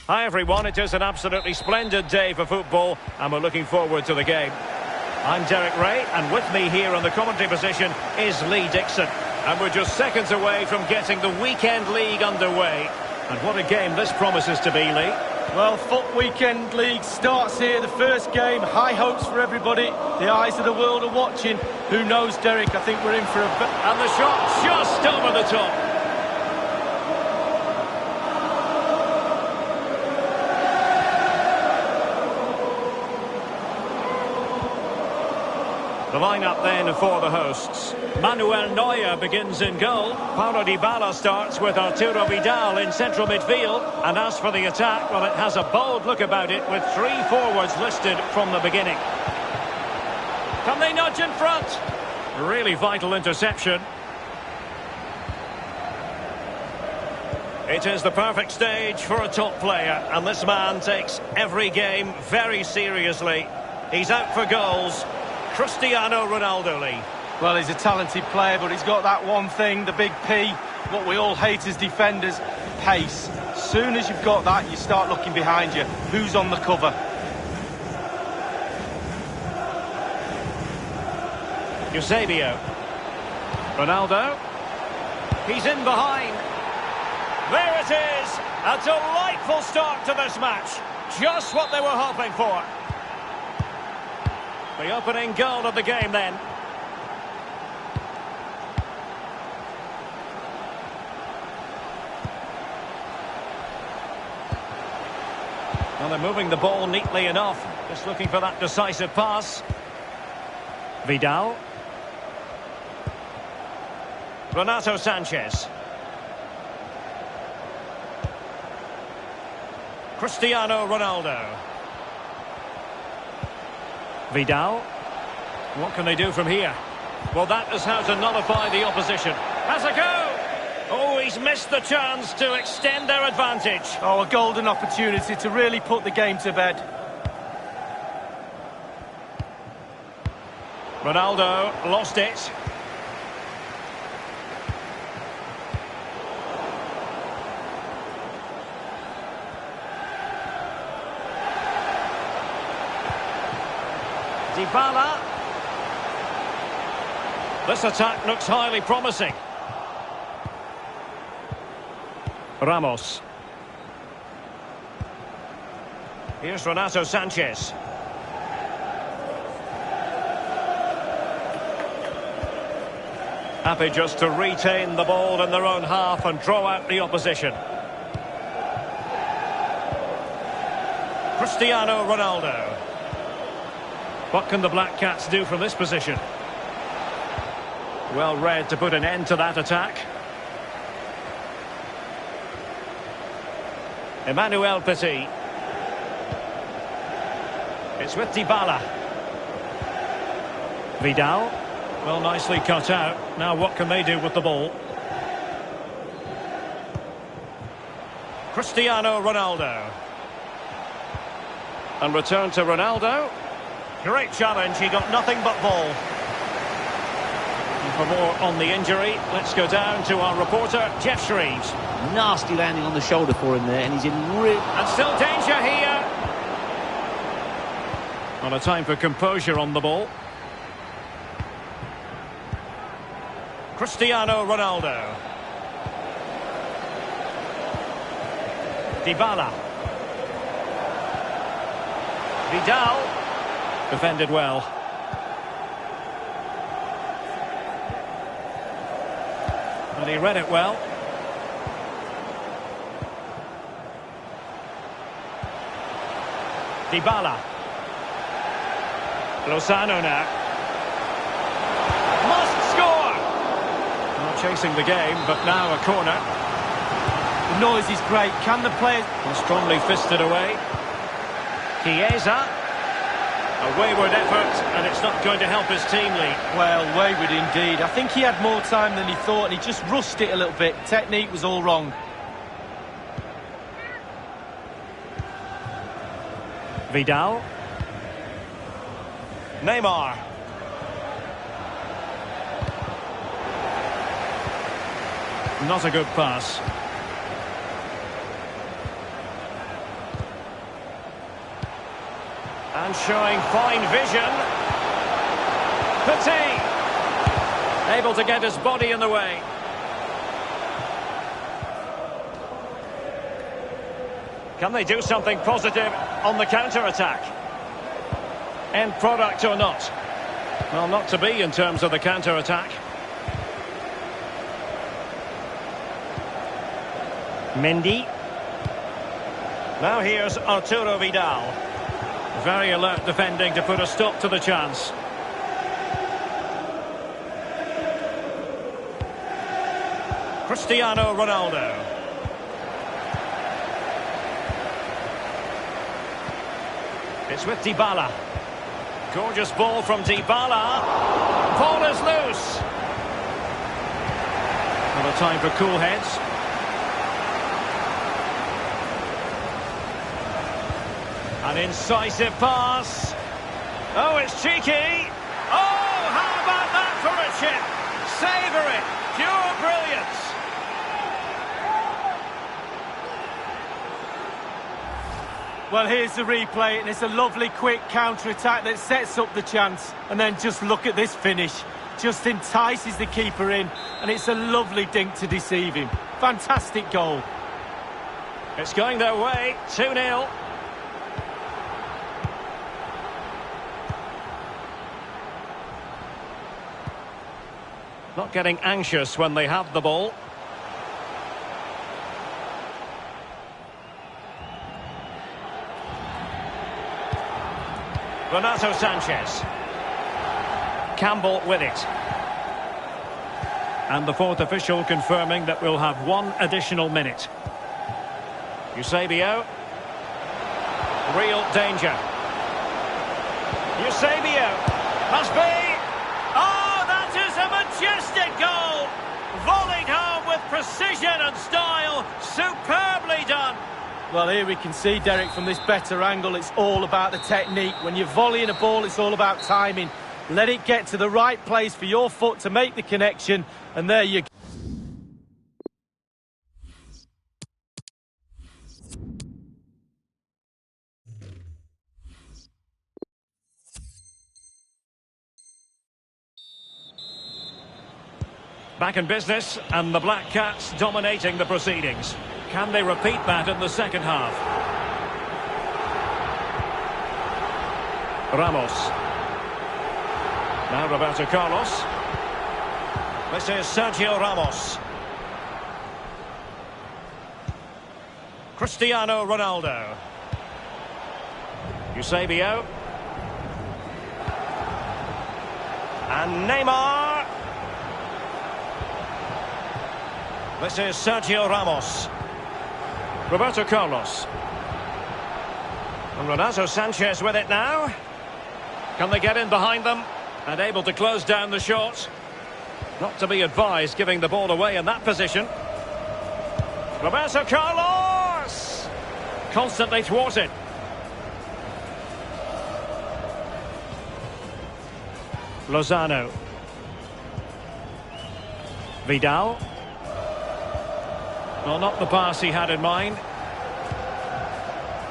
Hi everyone, it is an absolutely splendid day for football and we're looking forward to the game. I'm Derek Ray and with me here on the commentary position is Lee Dixon. And we're just seconds away from getting the weekend league underway. And what a game this promises to be, Lee. Well, FUT Weekend League starts here, the first game. High hopes for everybody. The eyes of the world are watching. Who knows, Derek? I think we're in for a... And the shot just over the top. The lineup then for the hosts. Manuel Neuer begins in goal. Paulo Dybala starts with Arturo Vidal in central midfield. And as for the attack, well, it has a bold look about it with 3 forwards listed from the beginning. Can they nudge in front? Really vital interception. It is the perfect stage for a top player. And this man takes every game very seriously. He's out for goals. Cristiano Ronaldo, Lee. Well, he's a talented player, but he's got that one thing, the big P, what we all hate as defenders, pace. As soon as you've got that, you start looking behind you. Who's on the cover? Eusebio. Ronaldo. He's in behind. There it is. A delightful start to this match. Just what they were hoping for. The opening goal of the game then. Well, they're moving the ball neatly enough. Just looking for that decisive pass. Vidal. Renato Sanchez. Cristiano Ronaldo. Vidal. What can they do from here? Well, that is how to nullify the opposition. Has a go! Oh, he's missed the chance to extend their advantage. Oh, a golden opportunity to really put the game to bed. Ronaldo lost it. Dybala. This attack looks highly promising. Ramos. Here's Renato Sanchez. Happy just to retain the ball in their own half and draw out the opposition. Cristiano Ronaldo. What can the Black Cats do from this position? Well read to put an end to that attack. Emmanuel Petit. It's with Dybala. Vidal. Well, nicely cut out. Now what can they do with the ball? Cristiano Ronaldo. And return to Ronaldo. Great challenge, he got nothing but ball. And for more on the injury, let's go down to our reporter, Jeff Shreves. Nasty landing on the shoulder for him there, and he's in real... And still danger here. Not a time for composure on the ball. Cristiano Ronaldo. Dybala. Vidal. Defended well. And he read it well. Dybala. Lozano now. Must score! Not chasing the game, but now a corner. The noise is great. Can the players... And strongly fisted away. Chiesa. A wayward effort, and it's not going to help his team, Lee. Well, wayward indeed. I think he had more time than he thought, and he just rushed it a little bit. Technique was all wrong. Vidal. Neymar. Not a good pass. And showing fine vision. Petit. Able to get his body in the way. Can they do something positive on the counter-attack? End product or not? Well, not to be in terms of the counter-attack. Mendy. Now here's Arturo Vidal. Very alert defending to put a stop to the chance. Cristiano Ronaldo. It's with Dybala. Gorgeous ball from Dybala. Ball is loose. Another time for cool heads. An incisive pass. Oh, it's cheeky. Oh, how about that for a chip? Savour it. Pure brilliance. Well, here's the replay, and it's a lovely quick counter-attack that sets up the chance. And then just look at this finish. Just entices the keeper in, and it's a lovely dink to deceive him. Fantastic goal. It's going their way. 2-0. Not getting anxious when they have the ball. Renato Sanchez. Campbell with it. And the fourth official confirming that we'll have one additional minute. Eusebio. Real danger. Eusebio. Must be. Oh, that is a majestic goal. Volleyed home with precision and style. Superbly done. Well, here we can see, Derek, from this better angle, it's all about the technique. When you're volleying a ball, it's all about timing. Let it get to the right place for your foot to make the connection, and there you go. Back in business, and the Black Cats dominating the proceedings. Can they repeat that in the second half? Ramos. Now Roberto Carlos. This is Sergio Ramos. Cristiano Ronaldo. Eusebio. And Neymar. This is Sergio Ramos. Roberto Carlos. And Renato Sanchez with it now. Can they get in behind them? And able to close down the shot. Not to be advised giving the ball away in that position. Roberto Carlos! Constantly thwarted. Lozano. Vidal. Well, not the pass he had in mind.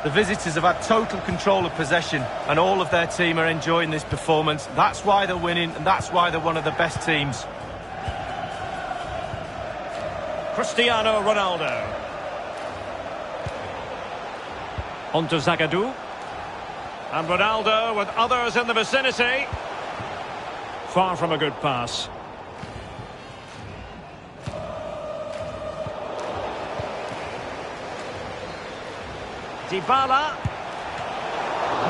The visitors have had total control of possession, and all of their team are enjoying this performance. That's why they're winning, and that's why they're one of the best teams. Cristiano Ronaldo. On to Zagadou. And Ronaldo with others in the vicinity. Far from a good pass. Dybala.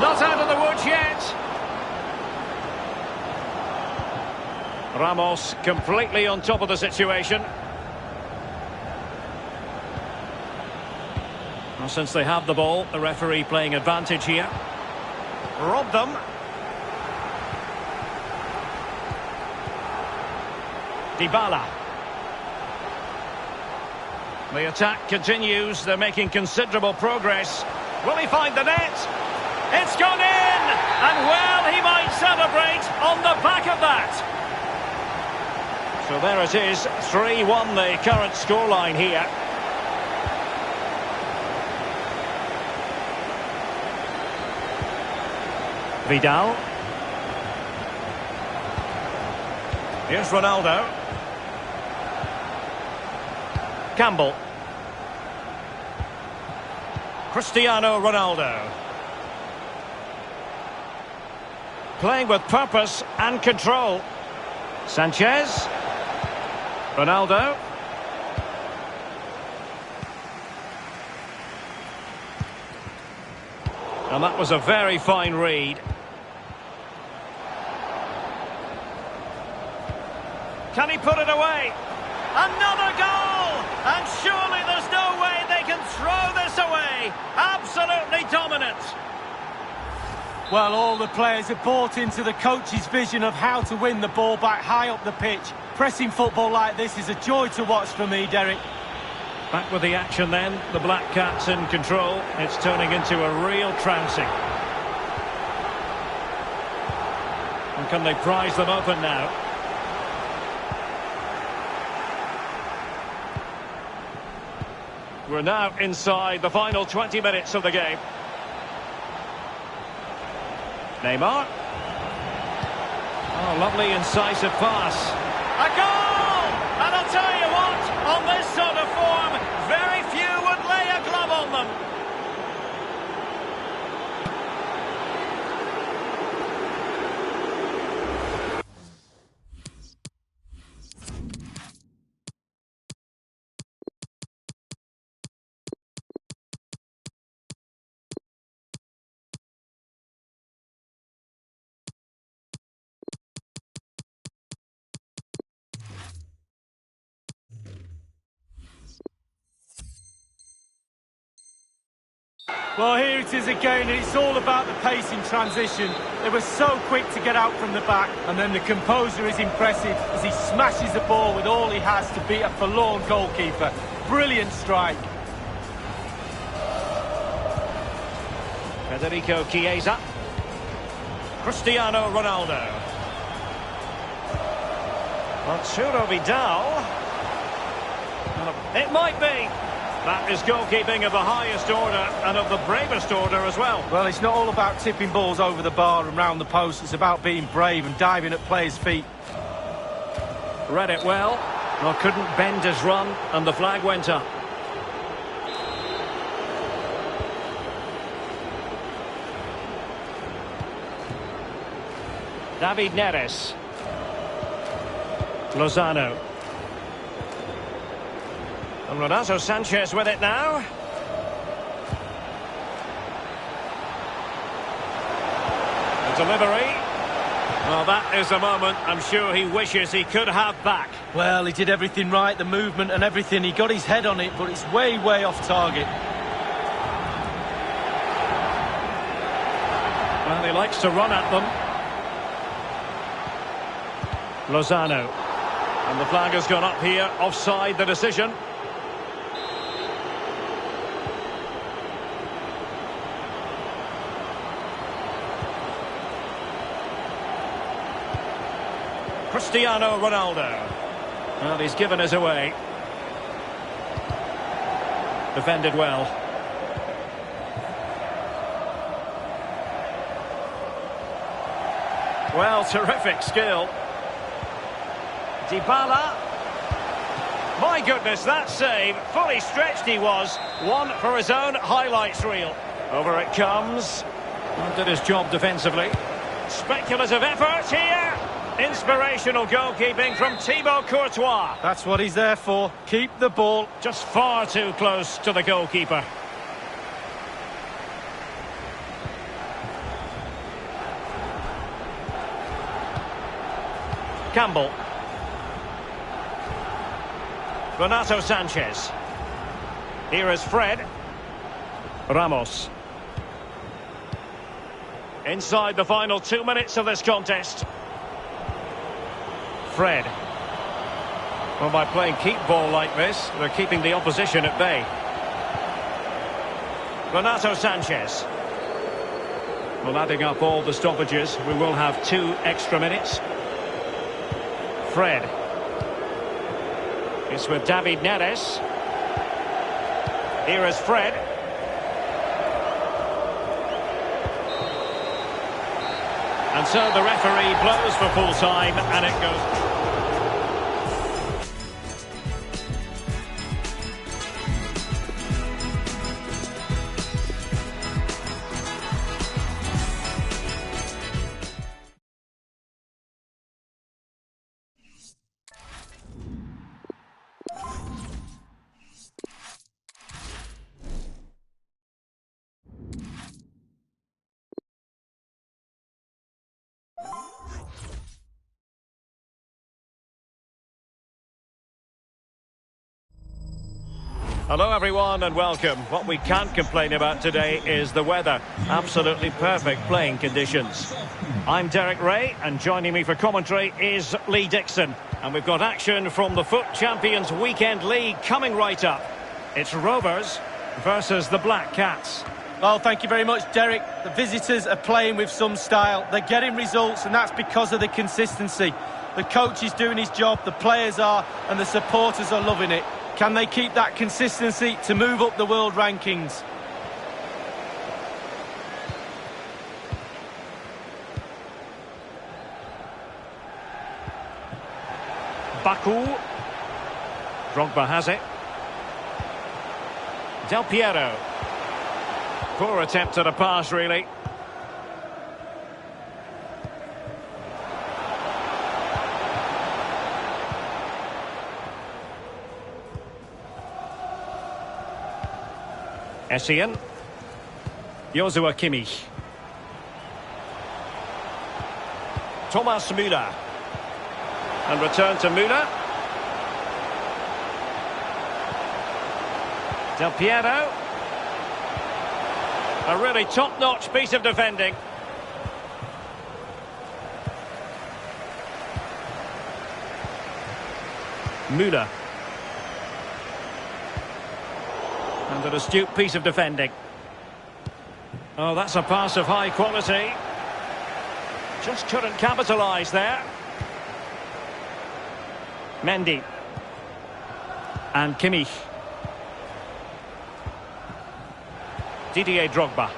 Not out of the woods yet. Ramos completely on top of the situation. Well, since they have the ball, the referee playing advantage here. Rob them. Dybala. The attack continues. They're making considerable progress. Will he find the net? It's gone in! And well, he might celebrate on the back of that. So there it is. 3-1 the current scoreline here. Vidal. Here's Ronaldo. Campbell. Cristiano Ronaldo. Playing with purpose and control. Sanchez. Ronaldo. And that was a very fine read. Can he put it away? Another goal! And surely there's no way they can throw this away. Absolutely dominant. Well, all the players have bought into the coach's vision of how to win the ball back high up the pitch. Pressing football like this is a joy to watch for me, Derek. Back with the action then. The Black Cats in control. It's turning into a real trouncing. And can they prize them open now? We're now inside the final 20 minutes of the game. Neymar. Oh, lovely incisive pass. A goal! And I'll tell you what, on this sort of form, very few would lay a glove on them. Well, here it is again, and it's all about the pace in transition. They were so quick to get out from the back, and then the composure is impressive as he smashes the ball with all he has to beat a forlorn goalkeeper. Brilliant strike. Federico Chiesa. Cristiano Ronaldo. Arturo Vidal. It might be. That is goalkeeping of the highest order and of the bravest order as well. Well, it's not all about tipping balls over the bar and round the post. It's about being brave and diving at players' feet. Read it well. Well, couldn't bend his run, and the flag went up. David Neres. Lozano. And Renato Sanchez with it now. The delivery. Well, that is a moment I'm sure he wishes he could have back. Well, he did everything right, the movement and everything. He got his head on it, but it's way, way off target. Well, he likes to run at them. Lozano. And the flag has gone up here. Offside the decision. Cristiano Ronaldo. Well, he's given us away. Defended well. Well, terrific skill. Dybala. My goodness, that save. Fully stretched he was. One for his own highlights reel. Over it comes. Well, did his job defensively. Speculative effort here. Inspirational goalkeeping from Thibaut Courtois. That's what he's there for. Keep the ball. Just far too close to the goalkeeper. Campbell. Renato Sanchez. Here is Fred. Ramos. Inside the final 2 minutes of this contest. Fred. Well, by playing keep ball like this, they're keeping the opposition at bay. Renato Sanchez. Well, adding up all the stoppages, we will have 2 extra minutes. Fred. It's with David Neres. Here is Fred. And so the referee blows for full time, and it goes. Hello everyone and welcome. What we can't complain about today is the weather. Absolutely perfect playing conditions. I'm Derek Ray and joining me for commentary is Lee Dixon. And we've got action from the FUT Champions Weekend League coming right up. It's Rovers versus the Black Cats. Well, thank you very much, Derek. The visitors are playing with some style. They're getting results and that's because of the consistency. The coach is doing his job, the players are, and the supporters are loving it. Can they keep that consistency to move up the world rankings? Baku. Drogba has it. Del Piero. Poor attempt at a pass, really. Essien. Do7a Kimmich. Thomas Müller. And return to Müller. Del Piero. A really top-notch piece of defending. Müller. And an astute piece of defending. Oh, that's a pass of high quality. Just couldn't capitalise there. Mendy. And Kimmich. Didier Drogba.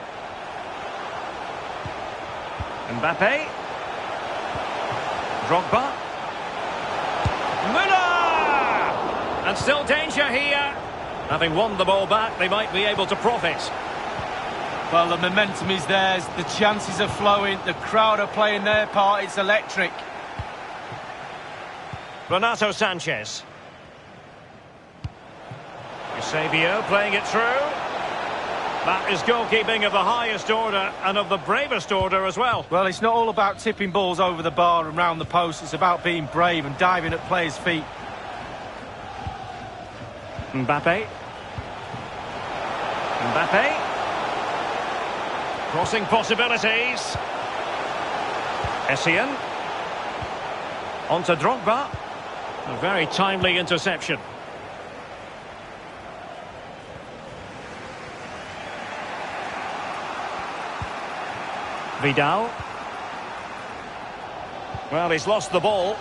Mbappe. Drogba. Müller! And still danger here. Having won the ball back, they might be able to profit. Well, the momentum is theirs, the chances are flowing, the crowd are playing their part, it's electric. Renato Sanchez. Eusebio playing it through. That is goalkeeping of the highest order and of the bravest order as well. Well, it's not all about tipping balls over the bar and round the post, it's about being brave and diving at players' feet. Mbappe. Mbappe. Crossing possibilities. Essien. On to Drogba. A very timely interception. Vidal. Well, he's lost the ball.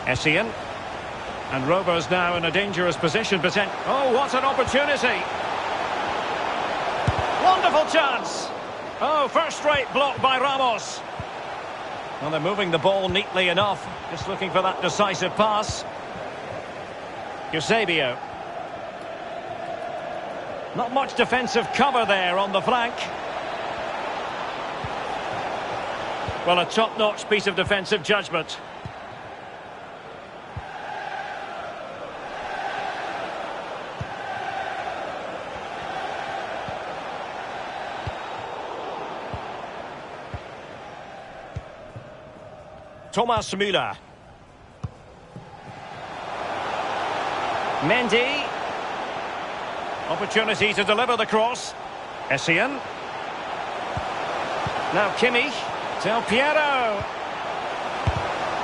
Essien. And Rovers now in a dangerous position. Oh, what an opportunity. Wonderful chance. Oh, first-rate block by Ramos. Well, they're moving the ball neatly enough. Just looking for that decisive pass. Eusebio. Not much defensive cover there on the flank. Well, a top-notch piece of defensive judgment. Thomas Müller. Mendy. Opportunity to deliver the cross. Essien. Now Kimmich. Del Piero.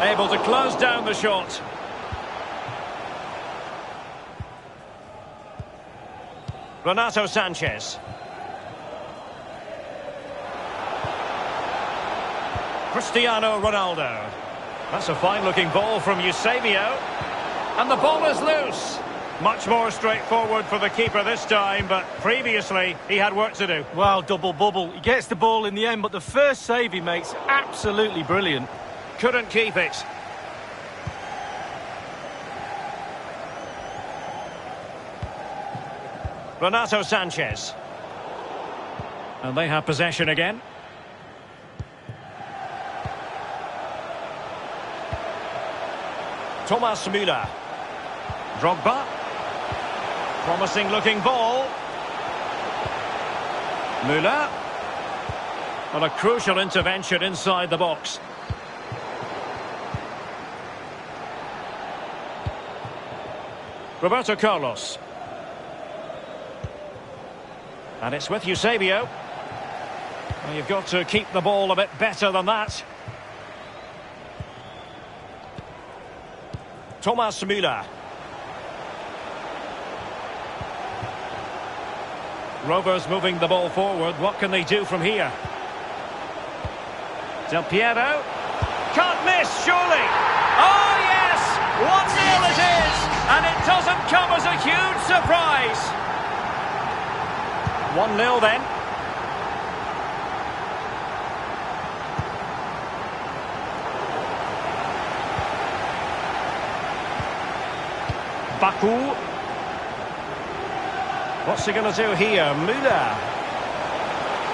Able to close down the shot. Renato Sanchez. Cristiano Ronaldo. That's a fine-looking ball from Eusebio. And the ball is loose. Much more straightforward for the keeper this time, but previously he had work to do. Well, double bubble. He gets the ball in the end, but the first save he makes, absolutely brilliant. Couldn't keep it. Renato Sanchez. And they have possession again. Thomas Müller. Drogba. Promising looking ball. Müller. And a crucial intervention inside the box. Roberto Carlos. And it's with Eusebio. Well, you've got to keep the ball a bit better than that. Thomas Müller. Rovers moving the ball forward. What can they do from here? Del Piero. Can't miss, surely. Oh, yes! 1-0 it is! And it doesn't come as a huge surprise. 1-0 then. Baku. What's he going to do here? Müller.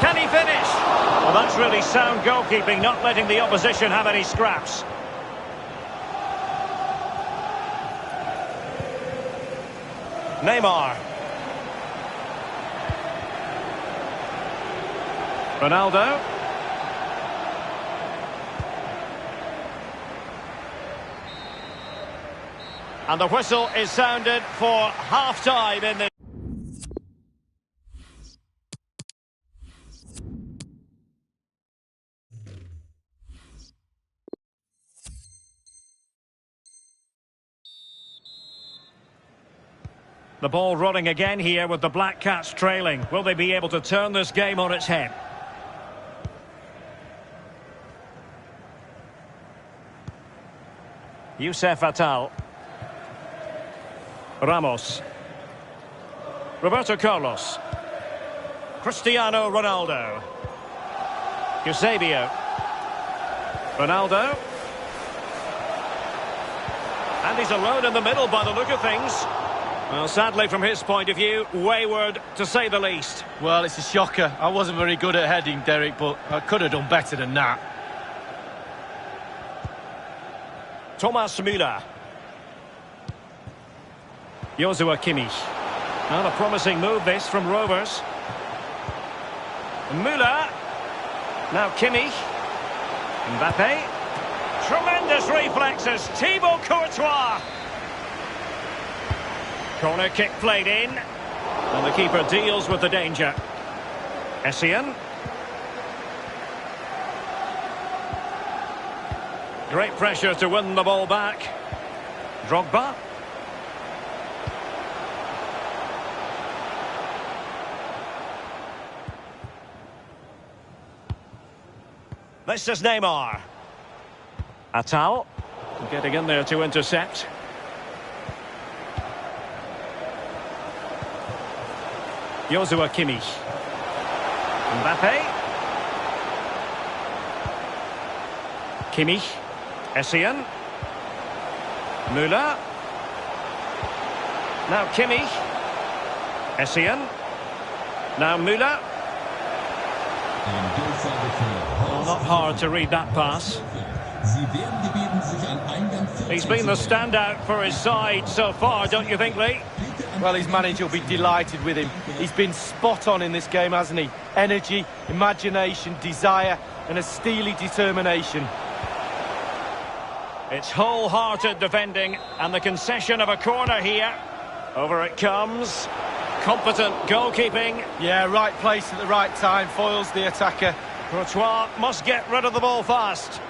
Can he finish? Well, that's really sound goalkeeping, not letting the opposition have any scraps. Neymar. Ronaldo. And the whistle is sounded for half-time in this. The ball running again here with the Black Cats trailing. Will they be able to turn this game on its head? Youssef Attal. Ramos. Roberto Carlos. Cristiano Ronaldo. Eusebio. Ronaldo. And he's alone in the middle by the look of things. Well, sadly, from his point of view, wayward, to say the least. Well, it's a shocker. I wasn't very good at heading, Derek, but I could have done better than that. Thomas Müller. Joshua Kimmich. And a promising move, this, from Rovers. Müller. Now Kimmich. Mbappe. Tremendous reflexes. Thibaut Courtois. Corner kick played in. And the keeper deals with the danger. Essien. Great pressure to win the ball back. Drogba. This is Neymar. Attal. Getting in there to intercept. Joshua Kimmich. Mbappe. Kimmich. Essien. Müller. Now Kimmich. Essien. Now Müller. Well, not hard to read that pass. He's been the standout for his side so far, don't you think, Lee? Well, his manager will be delighted with him. He's been spot on in this game, hasn't he? Energy, imagination, desire, and a steely determination. It's wholehearted defending, and the concession of a corner here. Over it comes. Competent goalkeeping. Yeah, right place at the right time, foils the attacker. Courtois must get rid of the ball fast.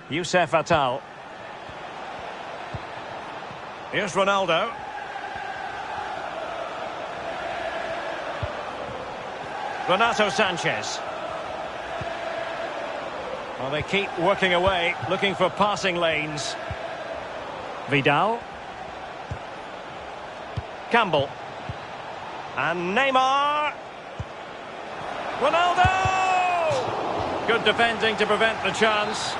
Youssef Attal. Here's Ronaldo. Renato Sanchez. Well, they keep working away, looking for passing lanes. Vidal. Campbell. And Neymar. Ronaldo! Good defending to prevent the chance.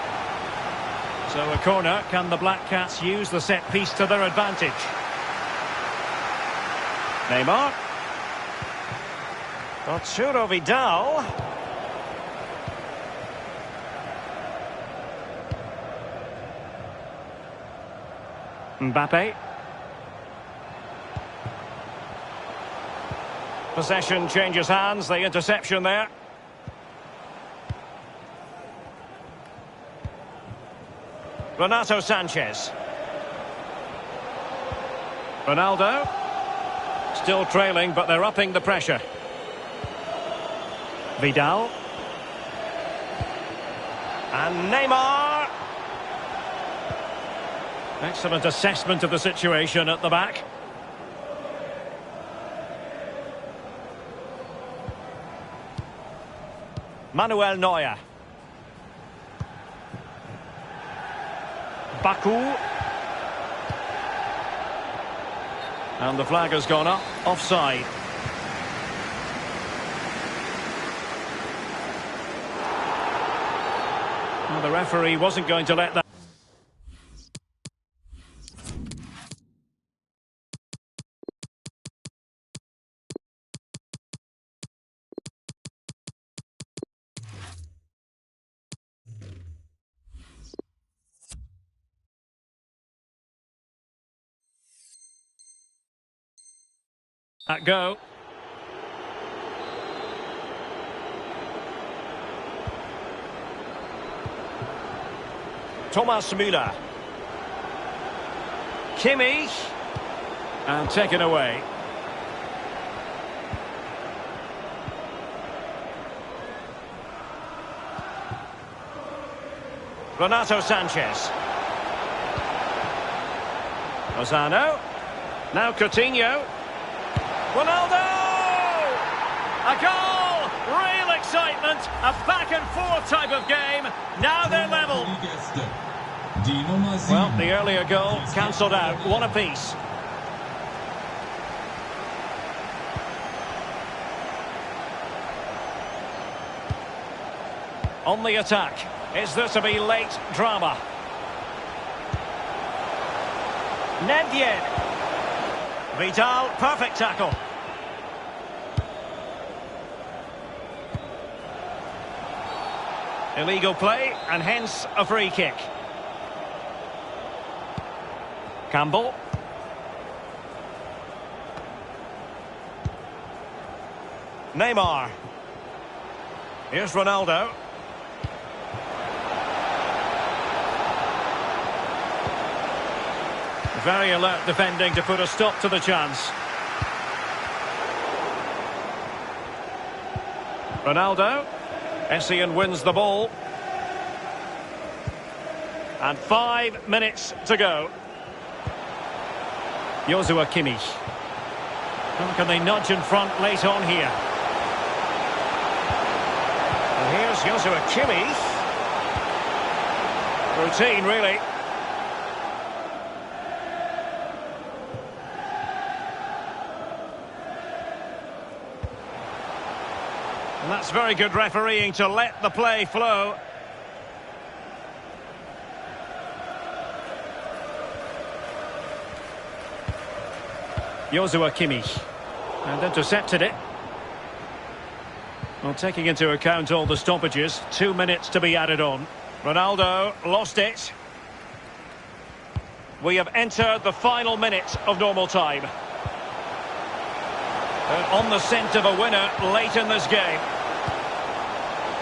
So a corner. Can the Black Cats use the set piece to their advantage? Neymar. Arturo Vidal. Mbappe. Possession changes hands, the interception there. Renato Sanchez. Ronaldo. Still trailing, but they're upping the pressure. Vidal. And Neymar. Excellent assessment of the situation at the back. Manuel Neuer. Baku. And the flag has gone up. Offside. Well, the referee wasn't going to let that. At go. Thomas Müller. Kimmich. And taken away. Renato Sanchez. Lozano. Now Coutinho. Ronaldo! A goal! Real excitement! A back-and-forth type of game. Now they're level. Well, the earlier goal cancelled out. One apiece. On the attack. Is there to be late drama? Nedved. Vidal, perfect tackle. Illegal play, and hence a free kick. Campbell. Neymar. Here's Ronaldo. Very alert defending to put a stop to the chance. Ronaldo. Essien wins the ball. And 5 minutes to go. Joshua Kimmich. How can they nudge in front late on here? And here's Joshua Kimmich. Routine, really. And that's very good refereeing to let the play flow. Joshua Kimmich. And intercepted it. Well, taking into account all the stoppages, 2 minutes to be added on. Ronaldo lost it. We have entered the final minute of normal time. On the scent of a winner late in this game.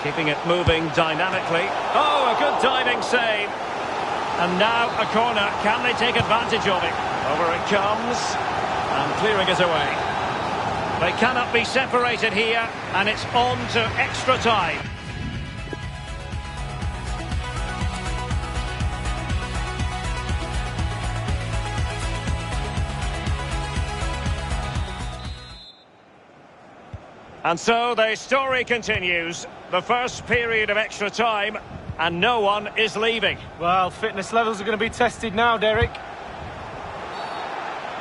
Keeping it moving dynamically. Oh, a good diving save. And now a corner. Can they take advantage of it? Over it comes. And clearing it away. They cannot be separated here. And it's on to extra time. And so the story continues. The first period of extra time, and no one is leaving. Well, fitness levels are going to be tested now, Derek.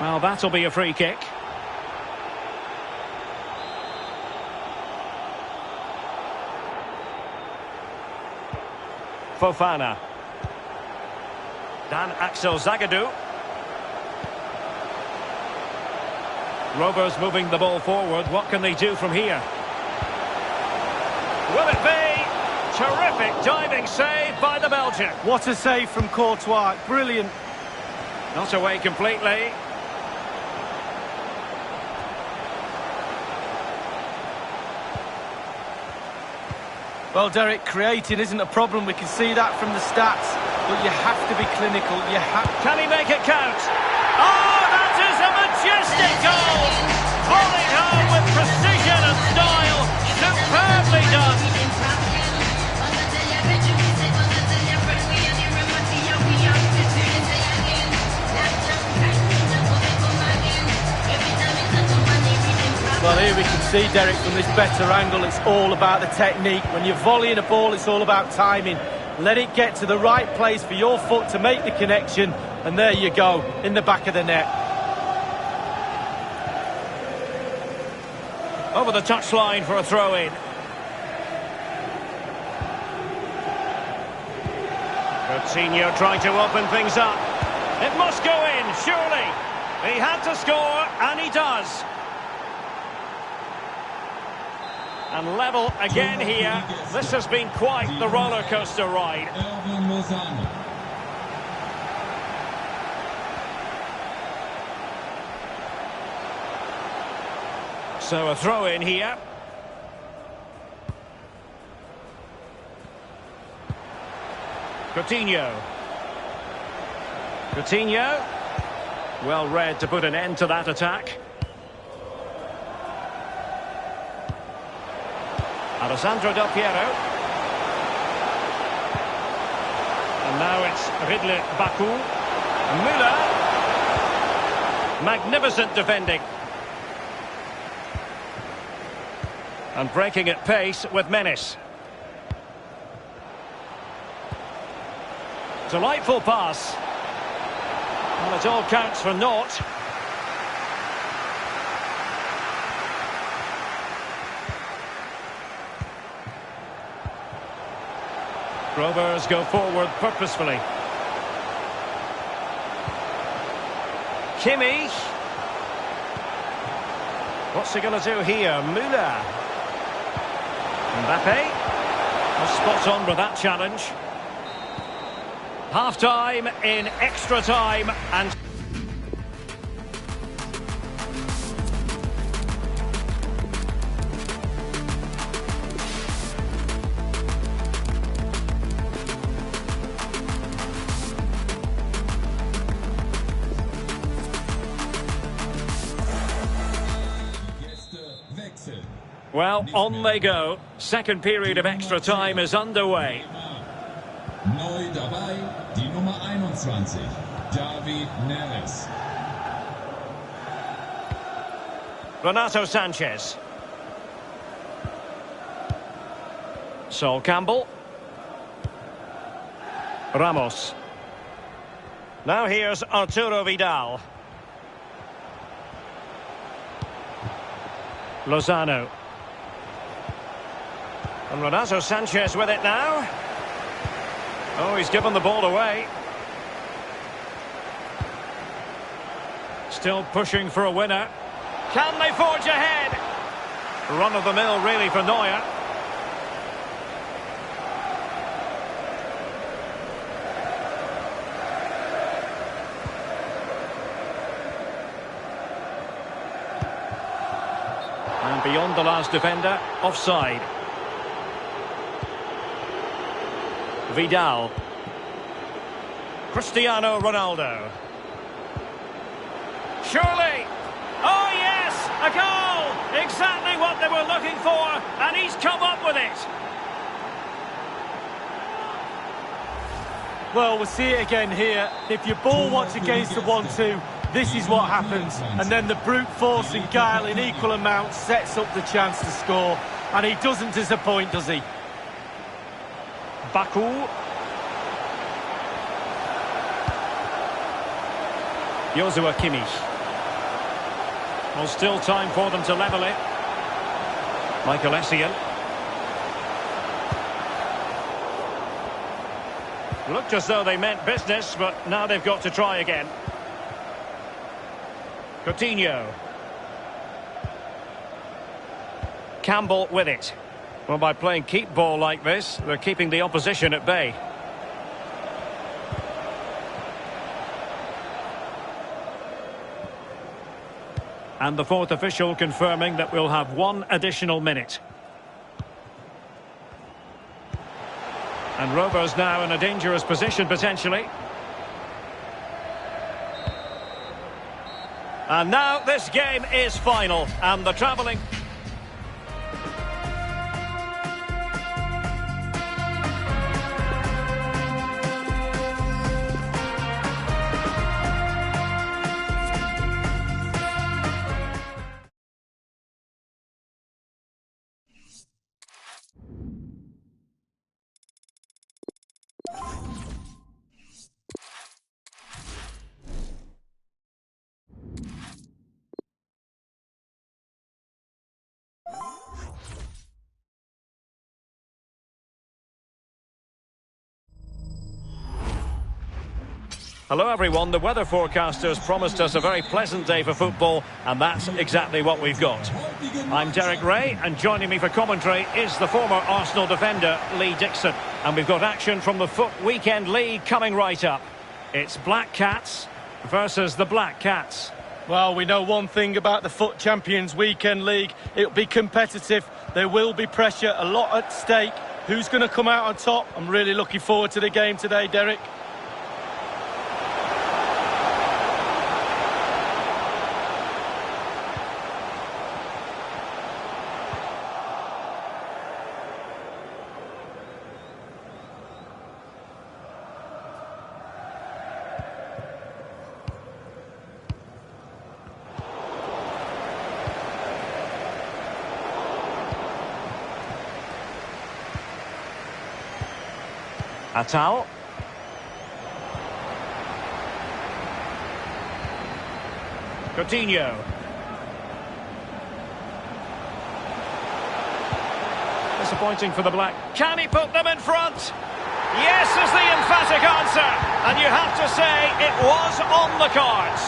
Well, that'll be a free kick. Fofana. Dan Axel Zagadou. Rovers moving the ball forward. What can they do from here? Will it be? Terrific diving save by the Belgian. What a save from Courtois. Brilliant. Not away completely. Well, Derek, creating isn't a problem. We can see that from the stats. But you have to be clinical. Can he make it count? Oh, that is a majestic goal! Volleyed home with precision and style. Superbly done. Well, here we can see, Derek, from this better angle, it's all about the technique. When you're volleying a ball, it's all about timing. Let it get to the right place for your foot to make the connection, and there you go, in the back of the net. Over the touchline for a throw-in. Coutinho trying to open things up. It must go in, surely. He had to score, and he does. And level again here. This has been quite the roller coaster ride. So a throw in here. Coutinho. Coutinho. Well read to put an end to that attack. Alessandro Del Piero. And now it's Ridley Baku. Müller. Magnificent defending. And breaking at pace with menace. Delightful pass. Well, it all counts for naught. Rovers go forward purposefully. Kimmich. What's he going to do here? Müller. Mbappe. Oh, spot on with that challenge. Half-time in extra time and... Well, on they go. Second period of extra time is underway. Neu dabei, die Nummer 21, David Neres. Renato Sanchez. Sol Campbell. Ramos. Now here's Arturo Vidal. Lozano. And Renato Sanchez with it now. Oh, he's given the ball away. Still pushing for a winner. Can they forge ahead? Run of the mill really for Neuer. And beyond the last defender, offside. Vidal. Cristiano Ronaldo. Surely. Oh yes, a goal. Exactly what they were looking for, and he's come up with it. Well, we'll see it again here. If your ball wants against the 1-2, this is what happens. And then the brute force and guile in equal amounts sets up the chance to score. And he doesn't disappoint, does he? Baku. Joshua Kimmich. Well, still time for them to level it. Michael Essien. Looked as though they meant business, but now they've got to try again. Coutinho. Campbell with it. Well, by playing keep ball like this, they're keeping the opposition at bay. And the fourth official confirming that we'll have 1 additional minute. And Rovers now in a dangerous position, potentially. And now this game is final, and the travelling... Hello everyone, the weather forecasters promised us a very pleasant day for football, and that's exactly what we've got. I'm Derek Ray, and joining me for commentary is the former Arsenal defender, Lee Dixon. And we've got action from the FUT Weekend League coming right up. It's Black Cats versus the Black Cats. Well, we know one thing about the FUT Champions Weekend League. It'll be competitive, there will be pressure, a lot at stake. Who's going to come out on top? I'm really looking forward to the game today, Derek. Atal. Coutinho. Disappointing for the Black. Can he put them in front? Yes is the emphatic answer. And you have to say it was on the cards.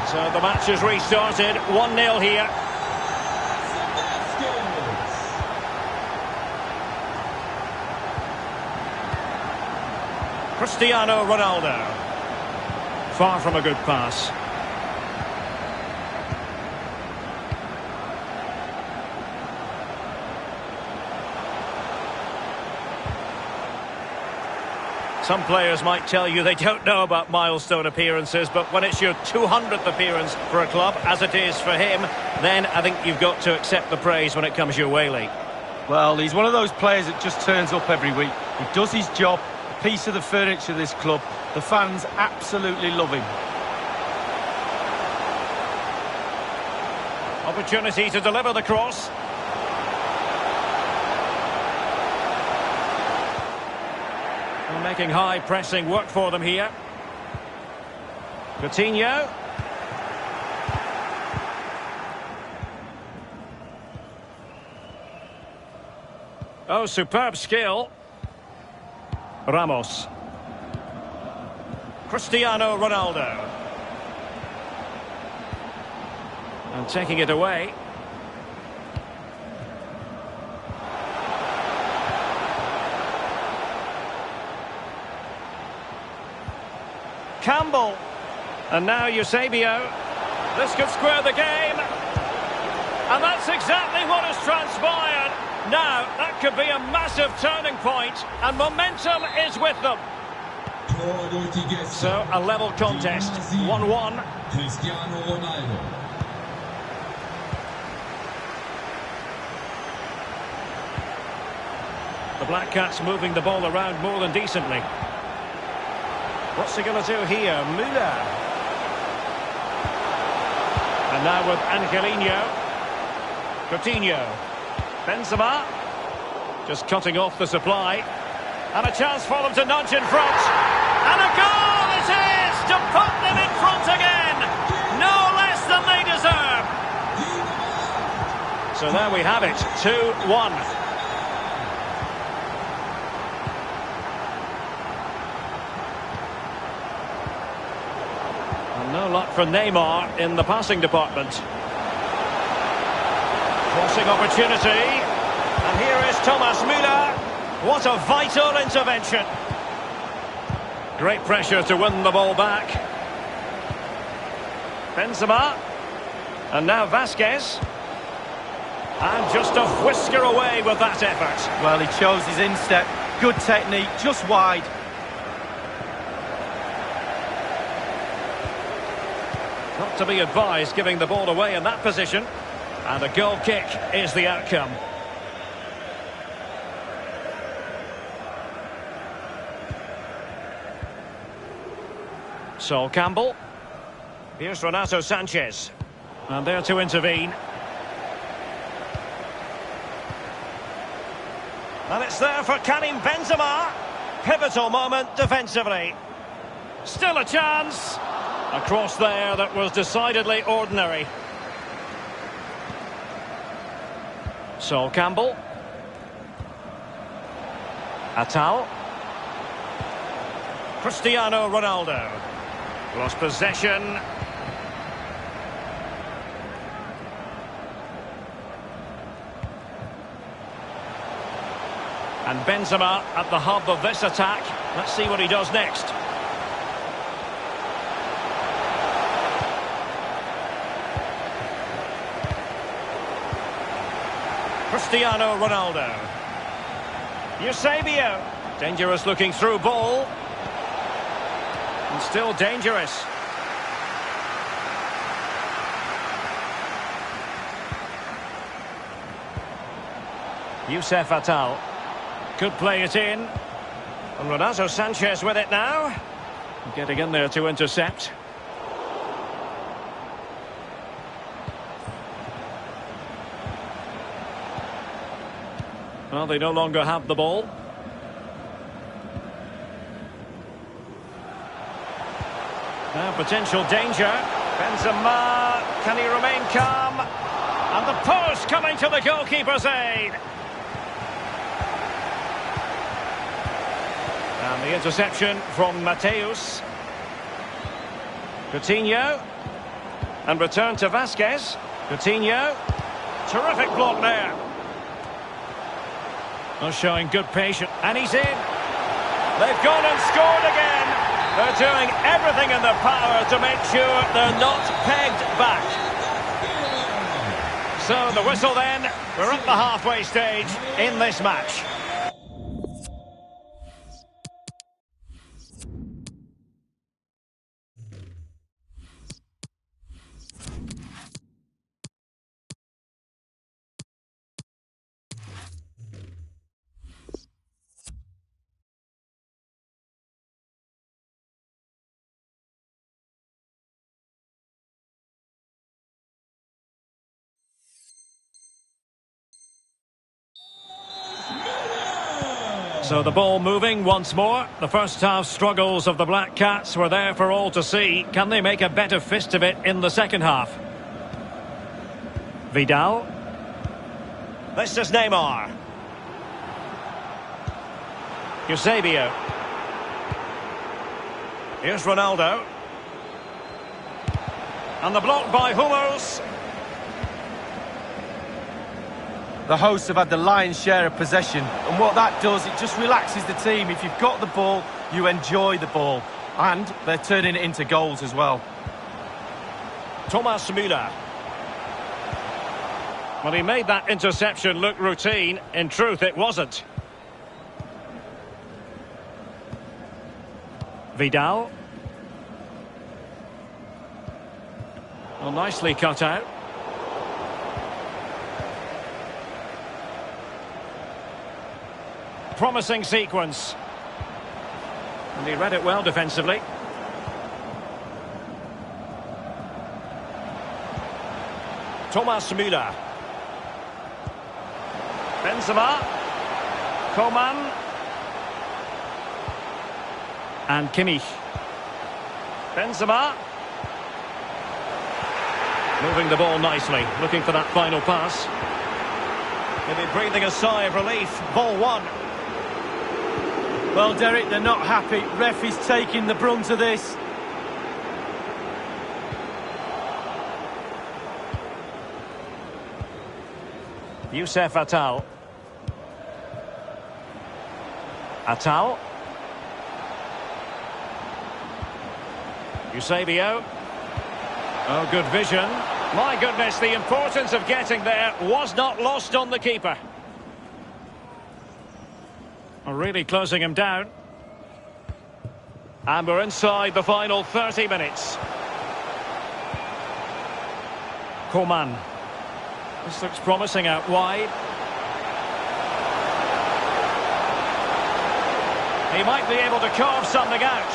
So the match has restarted. 1-0 here. Cristiano Ronaldo. Far from a good pass. Some players might tell you they don't know about milestone appearances, but when it's your 200th appearance for a club, as it is for him, then I think you've got to accept the praise when it comes your way, Lee. Well, he's one of those players that just turns up every week. He does his job. Piece of the furniture of this club. The fans absolutely love him. Opportunity to deliver the cross. They're making high pressing work for them here. Coutinho. Oh, superb skill. Ramos. Cristiano Ronaldo. And taking it away. Campbell. And now Eusebio. This could square the game. And that's exactly what has transpired. Now, that could be a massive turning point, and momentum is with them. So, a level contest, 1-1. Cristiano Ronaldo. The Black Cats moving the ball around more than decently. What's he going to do here? Müller. And now with Angelino. Coutinho. Benzema. Just cutting off the supply. And a chance for them to nudge in front. And a goal it is to put them in front again. No less So there we have it, 2-1. And no luck for Neymar in the passing department. Crossing opportunity. And here is Thomas Müller. What a vital intervention. Great pressure to win the ball back. Benzema. And now Vasquez. And just a whisker away with that effort. Well, he chose his instep. Good technique, just wide. Not to be advised giving the ball away in that position. And a goal kick is the outcome. Sol Campbell. Here's Renato Sanchez. And there to intervene. And it's there for Karim Benzema. Pivotal moment defensively. Still a chance. A cross there that was decidedly ordinary. Sol Campbell. Atal. Cristiano Ronaldo. Lost possession. And Benzema at the hub of this attack. Let's see what he does next. Cristiano Ronaldo. Eusebio. Dangerous looking through ball. And still dangerous. Youssef Atal. Could play it in. And Renato Sanchez with it now. Getting in there to intercept. Well, they no longer have the ball. Now potential danger. Benzema, can he remain calm? And the post coming to the goalkeeper's aid. And the interception from Mateus. Coutinho. And return to Vasquez. Coutinho. Terrific block there. Well, showing good patience. And he's in. They've gone and scored again. They're doing everything in their power to make sure they're not pegged back. So the whistle then. We're at the halfway stage in this match. So the ball moving once more. The first half struggles of the Black Cats were there for all to see. Can they make a better fist of it in the second half? Vidal. This is Neymar. Eusebio. Here's Ronaldo. And the block by Hummels. The hosts have had the lion's share of possession, and what that does, it just relaxes the team. If you've got the ball, you enjoy the ball, and they're turning it into goals as well. Thomas Müller. Well, he made that interception look routine. In truth, it wasn't. Vidal. Well, nicely cut out. Promising sequence. And he read it well defensively. Thomas Müller. Benzema. Coman. And Kimmich. Benzema. Moving the ball nicely, looking for that final pass. Maybe breathing a sigh of relief. Ball one. Well, Derek, they're not happy. Ref is taking the brunt of this. Youssef Atal. Atal. Eusebio. Oh, good vision. My goodness, the importance of getting there was not lost on the keeper. Really closing him down. And we're inside the final 30 minutes. Coman. This looks promising out wide. He might be able to carve something out.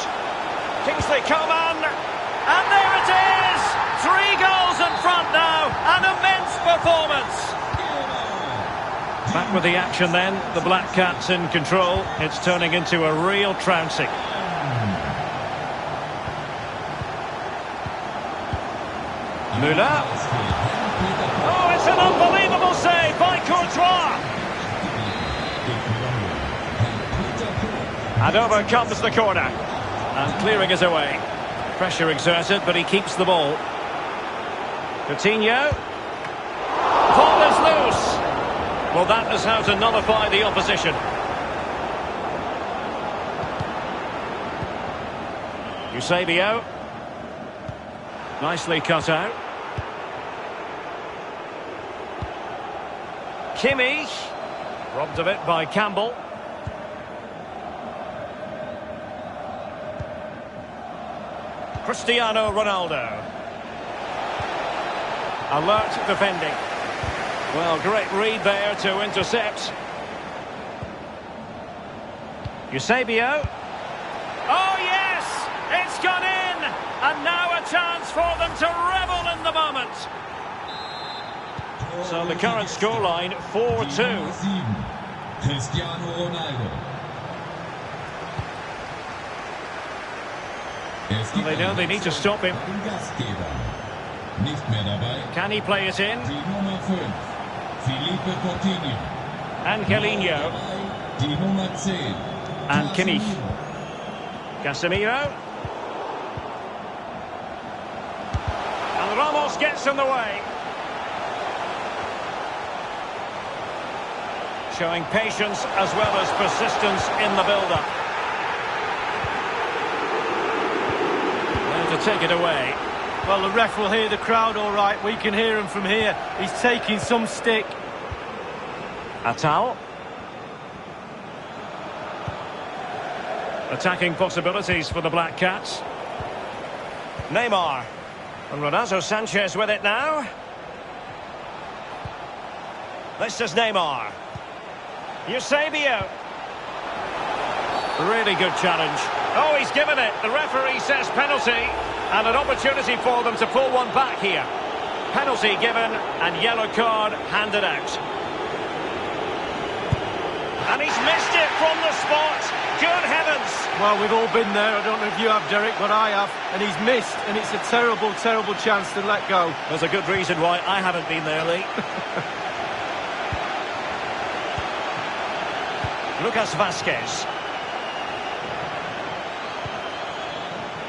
Kingsley Coman. And there it is! 3 goals in front now. An immense performance. Back with the action then. The Black Cats in control. It's turning into a real trouncing. Müller. Oh, it's an unbelievable save by Courtois. And over comes the corner. And clearing is away. Pressure exerted, but he keeps the ball. Coutinho. Ball is loose. Well, that is how to nullify the opposition. Eusebio. Nicely cut out. Kimmich. Robbed of it by Campbell. Cristiano Ronaldo. Alert defending. Well, great read there to intercept. Eusebio. Oh, yes! It's gone in! And now a chance for them to revel in the moment. So the current scoreline, 4-2. Cristiano Ronaldo. Well, they know they need to stop him. Can he play it in? Angelino. And Kimmich. Casemiro. And Ramos gets in the way. Showing patience as well as persistence in the build-up. There to take it away. Well, the ref will hear the crowd all right. We can hear him from here. He's taking some stick. Atal. Attacking possibilities for the Black Cats. Neymar. And Renato Sanchez with it now. This is Neymar. Eusebio. Really good challenge. Oh, he's given it. The referee says penalty. And an opportunity for them to pull one back here. Penalty given and yellow card handed out. And he's missed it from the spot. Good heavens. Well, we've all been there. I don't know if you have, Derek, but I have. And he's missed. And it's a terrible, terrible chance to let go. There's a good reason why I haven't been there, Lee. Lucas Vazquez.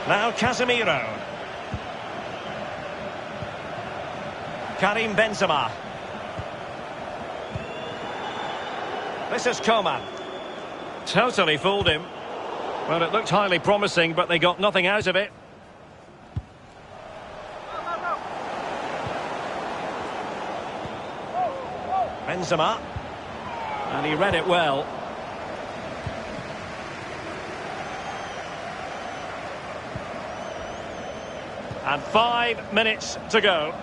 Now Casemiro. Karim Benzema. This is Coman. Totally fooled him. Well, it looked highly promising, but they got nothing out of it. Benzema. And he read it well. And 5 minutes to go.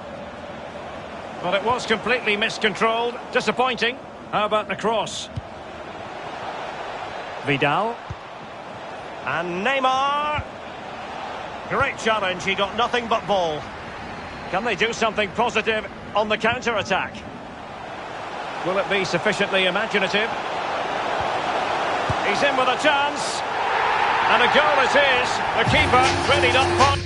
But it was completely miscontrolled. Disappointing. How about the cross? Vidal. And Neymar. Great challenge. He got nothing but ball. Can they do something positive on the counter-attack? Will it be sufficiently imaginative? He's in with a chance. And a goal it is. The keeper readied up front.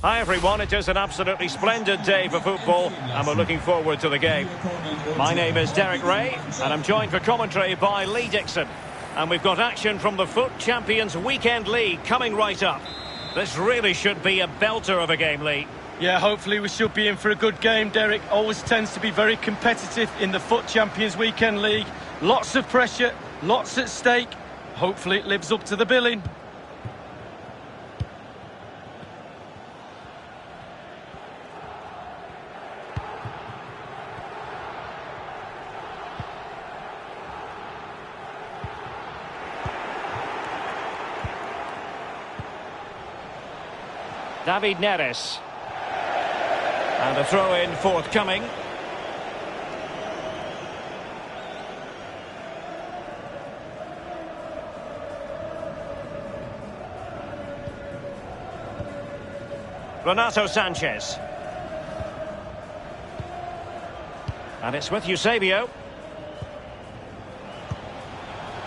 Hi everyone, it is an absolutely splendid day for football and we're looking forward to the game. My name is Derek Ray and I'm joined for commentary by Lee Dixon. And we've got action from the FUT Champions Weekend League coming right up. This really should be a belter of a game, Lee. Yeah, hopefully we should be in for a good game, Derek. Always tends to be very competitive in the FUT Champions Weekend League. Lots of pressure, lots at stake. Hopefully it lives up to the billing. David Neres. And a throw-in forthcoming. Renato Sanchez. And it's with Eusebio.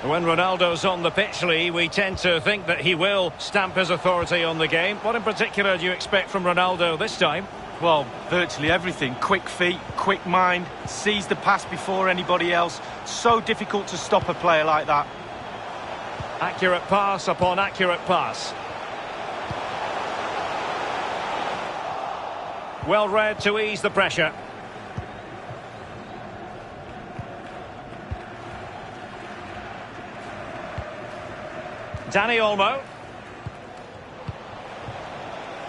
When Ronaldo's on the pitch, Lee, we tend to think that he will stamp his authority on the game. What in particular do you expect from Ronaldo this time? Well, virtually everything. Quick feet, quick mind, sees the pass before anybody else. So difficult to stop a player like that. Accurate pass upon accurate pass. Well read to ease the pressure. Dani Olmo.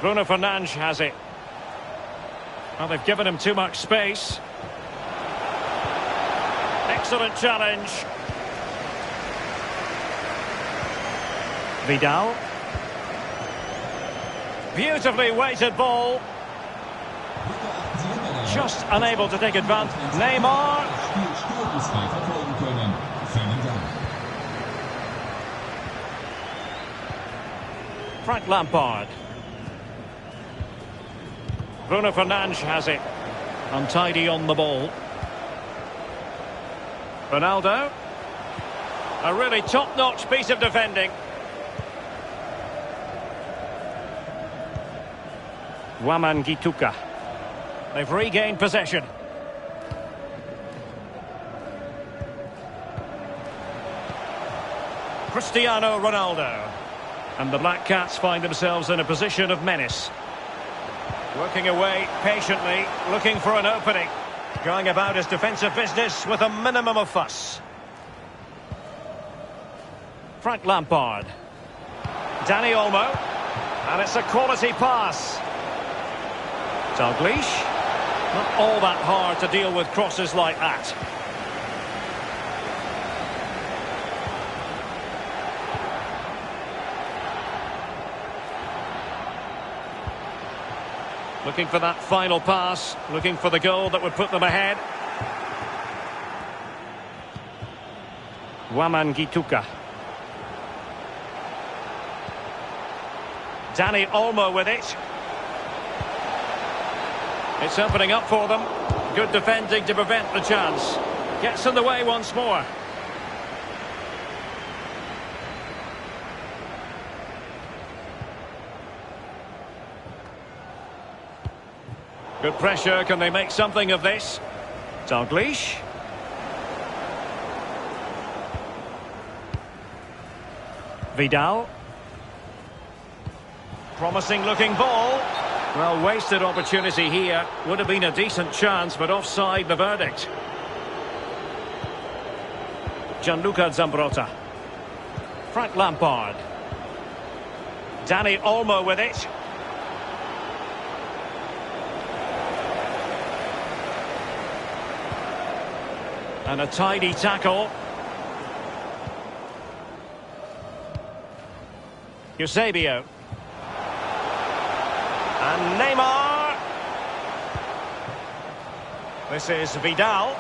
Bruno Fernandes has it. Well, they've given him too much space. Excellent challenge. Vidal. Beautifully weighted ball. Just unable to take advantage. Neymar. Frank Lampard. Bruno Fernandes has it. Untidy on the ball. Ronaldo. A really top-notch piece of defending. Gituka. They've regained possession. Cristiano Ronaldo. And the Black Cats find themselves in a position of menace. Working away patiently, looking for an opening. Going about his defensive business with a minimum of fuss. Frank Lampard. Dani Olmo. And it's a quality pass. Dalglish. Not all that hard to deal with crosses like that. Looking for that final pass, looking for the goal that would put them ahead. Gituka. Dani Olmo with it. It's opening up for them. Good defending to prevent the chance. Gets in the way once more. Good pressure, can they make something of this? Dalglish. Vidal. Promising looking ball. Well, wasted opportunity here. Would have been a decent chance, but offside the verdict. Gianluca Zambrotta. Frank Lampard. Dani Olmo with it. And a tidy tackle. Eusebio. And Neymar. This is Vidal.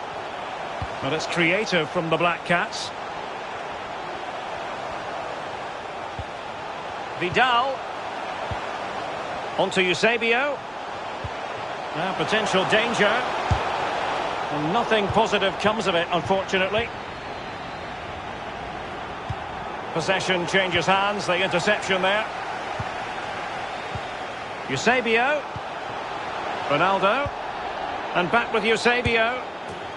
Well, it's creative from the Black Cats. Vidal. Onto Eusebio. Potential danger. And nothing positive comes of it, unfortunately. Possession changes hands, the interception there. Eusebio. Ronaldo. And back with Eusebio.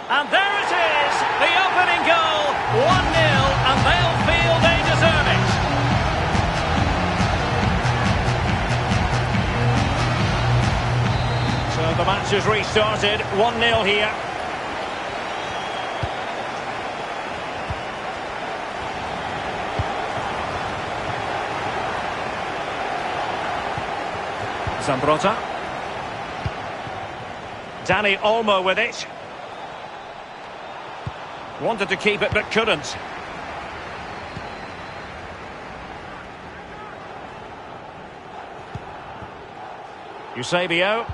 And there it is! The opening goal! 1-0, and they'll feel they deserve it. So the match is restarted. 1-0 here. Zambrotta. Dani Olmo with it. Wanted to keep it but couldn't. Eusebio.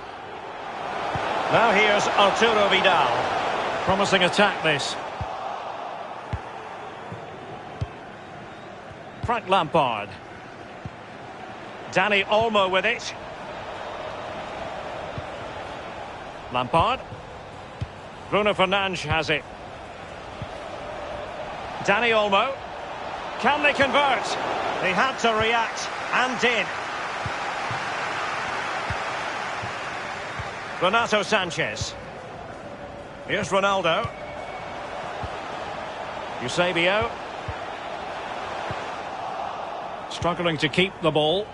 Now here's Arturo Vidal. Promising attack this. Frank Lampard. Dani Olmo with it. Lampard. Bruno Fernandes has it. Dani Olmo. Can they convert? They had to react and did. Renato Sanchez. Here's Ronaldo. Eusebio. Struggling to keep the ball.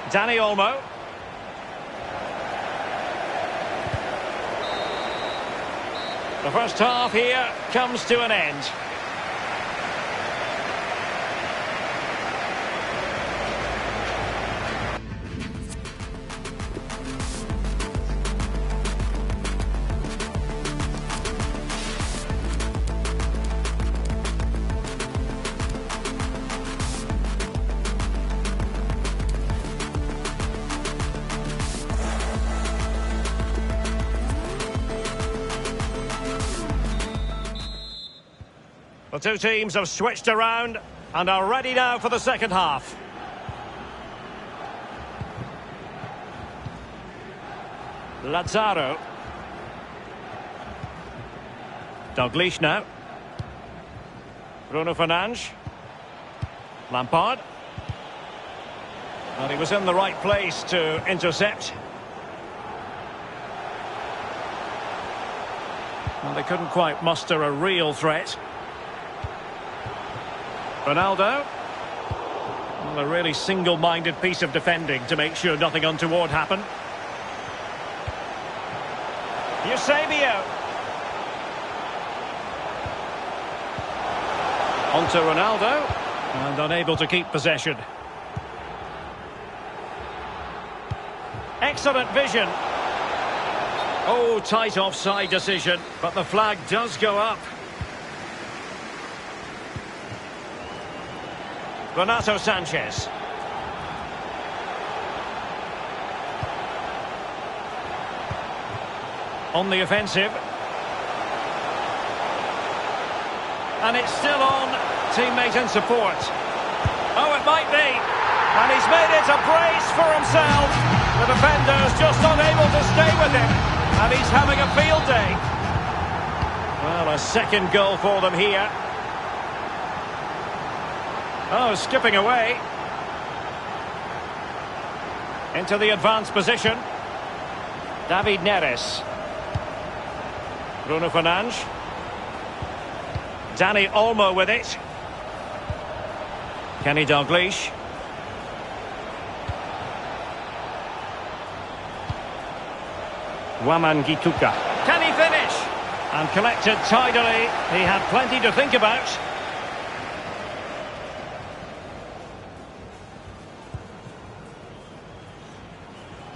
Dani Olmo. The first half here comes to an end. The two teams have switched around and are ready now for the second half. Lazaro. Dalglish now. Bruno Fernandes. Lampard. And he was in the right place to intercept. Well, they couldn't quite muster a real threat. Ronaldo. Well, a really single-minded piece of defending to make sure nothing untoward happened. Eusebio. On to Ronaldo. And unable to keep possession. Excellent vision. Oh, tight offside decision, but the flag does go up. Renato Sanchez. On the offensive. And it's still on. Teammate and support. Oh, it might be. And he's made it a brace for himself. The defender's just unable to stay with him. And he's having a field day. Well, a second goal for them here. Oh, skipping away. Into the advanced position. David Neres. Bruno Fernandes. Dani Olmo with it. Kenny Dalglish. Waman Gituka. Can he finish? And collected tidily. He had plenty to think about.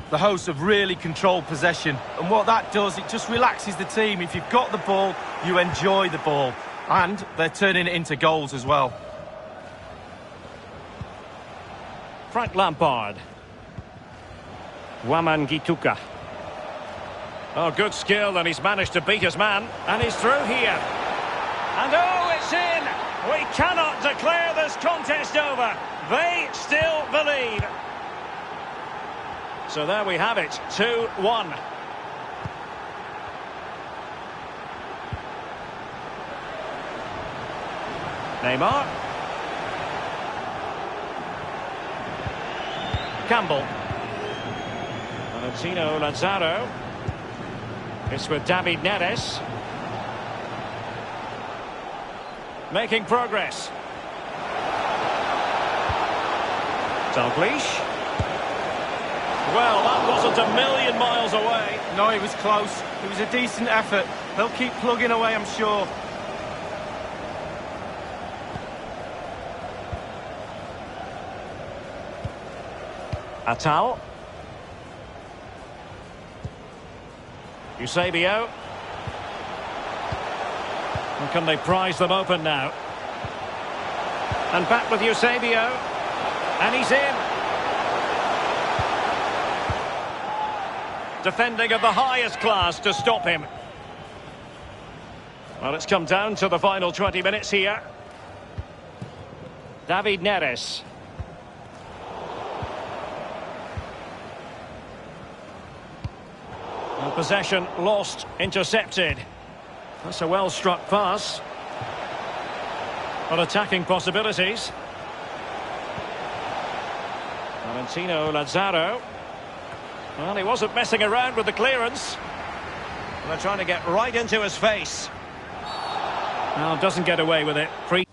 The hosts have really controlled possession, and what that does, it just relaxes the team. If you've got the ball, you enjoy the ball, and they're turning it into goals as well. Frank Lampard. Waman Gituka. Oh, good skill, and he's managed to beat his man, and he's through here. And oh, it's in! We cannot declare this contest over. They still believe. So there we have it, 2-1. Neymar. Campbell. Valentino Lazaro. It's with David Neres. Making progress. Dalglish. Well, that wasn't a million miles away. No, it was close. It was a decent effort. They'll keep plugging away, I'm sure. Atal. Eusebio. And can they prise them open now? And back with Eusebio. And he's in. Defending of the highest class to stop him. Well, it's come down to the final 20 minutes here. David Neres. And possession lost, intercepted. That's a well-struck pass. But attacking possibilities. Valentino Lazaro. Well, he wasn't messing around with the clearance. And they're trying to get right into his face. Well, doesn't get away with it. Free.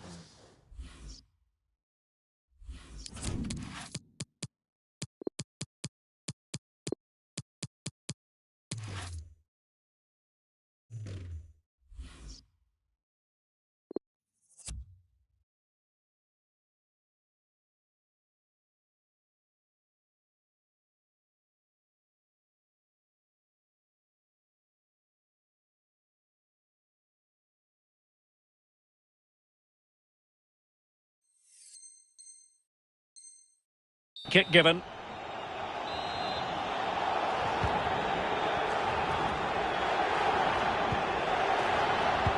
Kick given.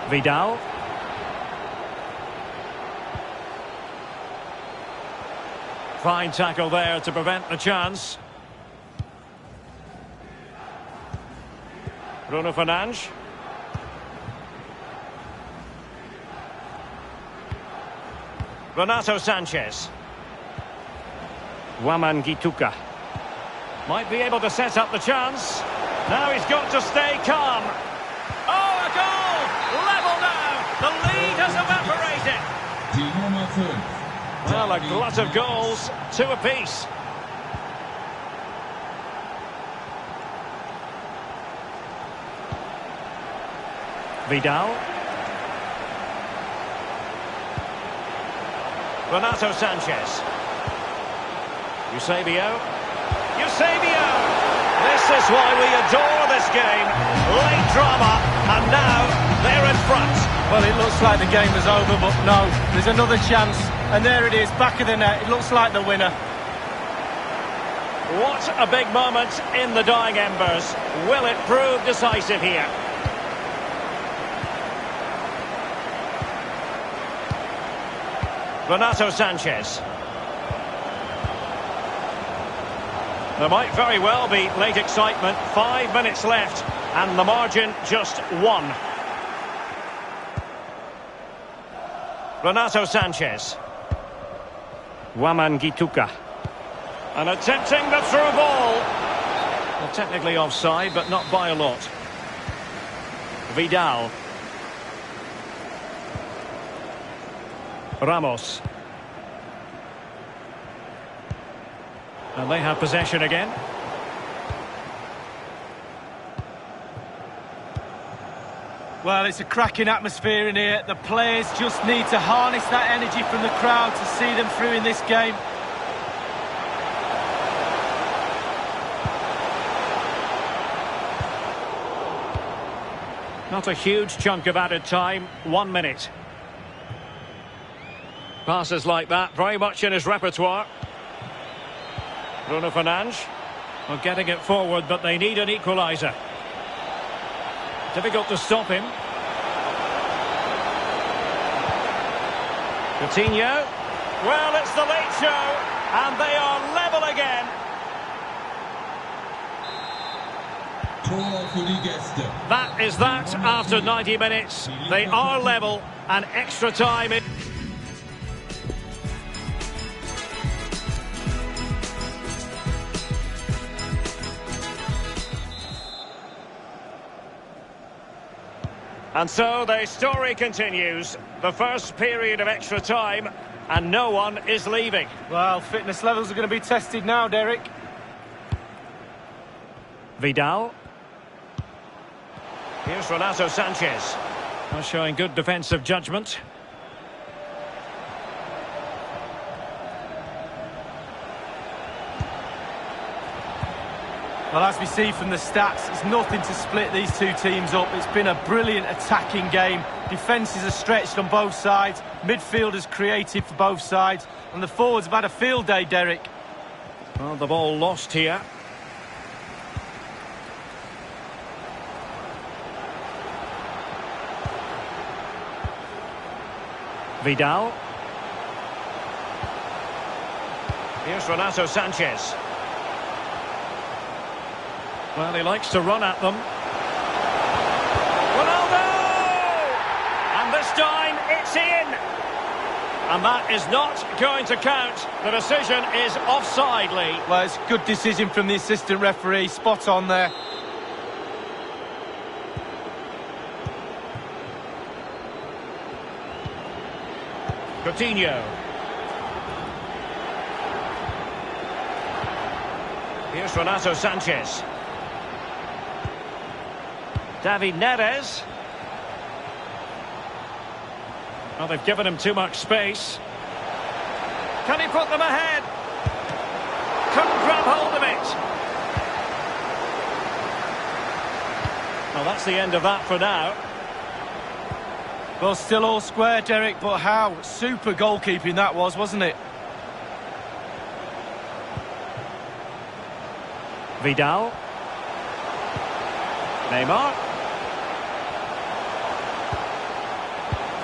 Vidal. Fine tackle there to prevent the chance. Bruno Fernandes. Renato Sanchez. Gituka might be able to set up the chance. Now he's got to stay calm. Oh, a goal! Level now. The lead has evaporated. Well, a glut of goals, 2 apiece. Vidal. Renato Sanchez. Eusebio. Eusebio! This is why we adore this game. Late drama, and now they're in front. Well, it looks like the game is over, but no, there's another chance. And there it is, back of the net. It looks like the winner. What a big moment in the dying embers. Will it prove decisive here? Renato Sanchez. There might very well be late excitement. 5 minutes left, and the margin just 1. Renato Sanchez. Gituka. And attempting the through ball. Well, technically offside, but not by a lot. Vidal. Ramos. And they have possession again. Well, it's a cracking atmosphere in here. The players just need to harness that energy from the crowd to see them through in this game. Not a huge chunk of added time. 1 minute. Passes like that, very much in his repertoire. Bruno Fernandes. Well, getting it forward, but they need an equaliser. Difficult to stop him. Coutinho. Well, it's the late show, and they are level again. That is that after 90 minutes. They are level, and extra time in. And so the story continues. The first period of extra time, and no one is leaving. Well, fitness levels are going to be tested now, Derek. Vidal. Here's Renato Sanchez. Showing good defensive judgment. Well, as we see from the stats, it's nothing to split these two teams up. It's been a brilliant attacking game. Defences are stretched on both sides. Midfielders creative for both sides. And the forwards have had a field day, Derek. Well, the ball lost here. Vidal. Here's Renato Sanchez. Well, he likes to run at them. Ronaldo! And this time, it's in! And that is not going to count. The decision is offside, Lee. Well, it's a good decision from the assistant referee. Spot on there. Coutinho. Here's Renato Sanchez. David Neres. Well, they've given him too much space. Can he put them ahead? Couldn't grab hold of it. Well, that's the end of that for now. Well, still all square, Derek, but how super goalkeeping that was, wasn't it? Vidal. Neymar.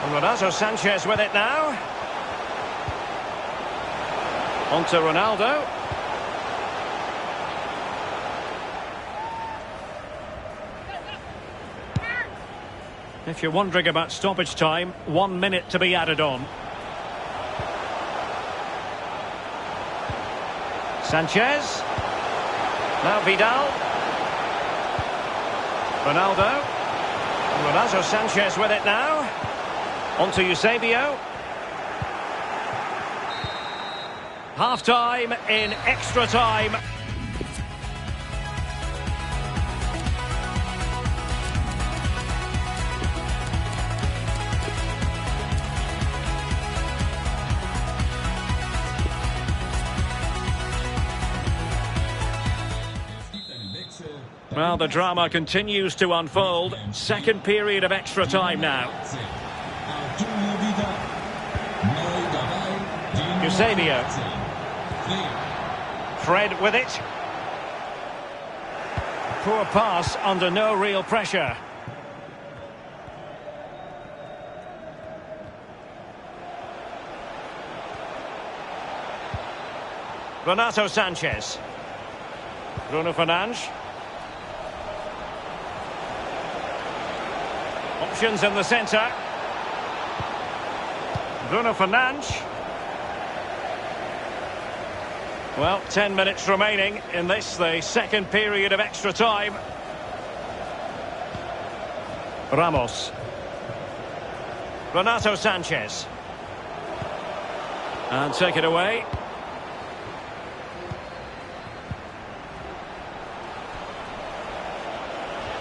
And Renato Sanchez with it now. On to Ronaldo. If you're wondering about stoppage time, 1 minute to be added on. Sanchez. Now Vidal. Ronaldo. And Renato Sanchez with it now. On to Eusebio. Half-time in extra time. Well, the drama continues to unfold. Second period of extra time now. Eusebio. Fred with it. Poor pass under no real pressure. Renato Sanchez. Bruno Fernandes. Options in the centre. Bruno Fernandes. Well, 10 minutes remaining in this, the second period of extra time. Ramos. Renato Sanchez. And take it away.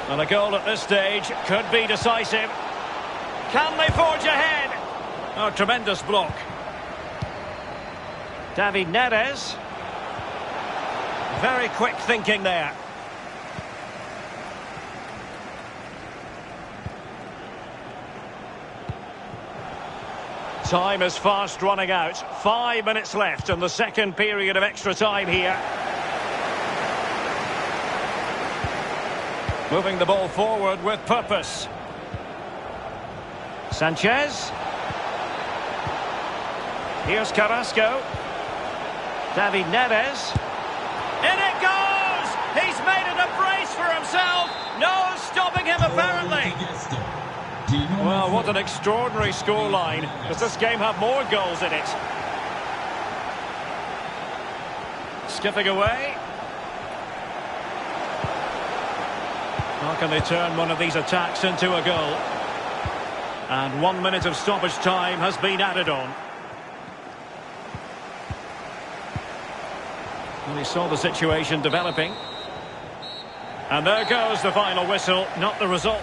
And a goal at this stage could be decisive. Can they forge ahead? Oh, tremendous block. David Neres. Very quick thinking there. Time is fast running out. 5 minutes left in the second period of extra time here. Moving the ball forward with purpose. Sanchez. Here's Carrasco. David Neres. In it goes! He's made it a brace for himself. No stopping him, apparently. Well, what an extraordinary scoreline. Does this game have more goals in it? Skipping away. How can they turn one of these attacks into a goal? And 1 minute of stoppage time has been added on. And he saw the situation developing. And there goes the final whistle, not the result.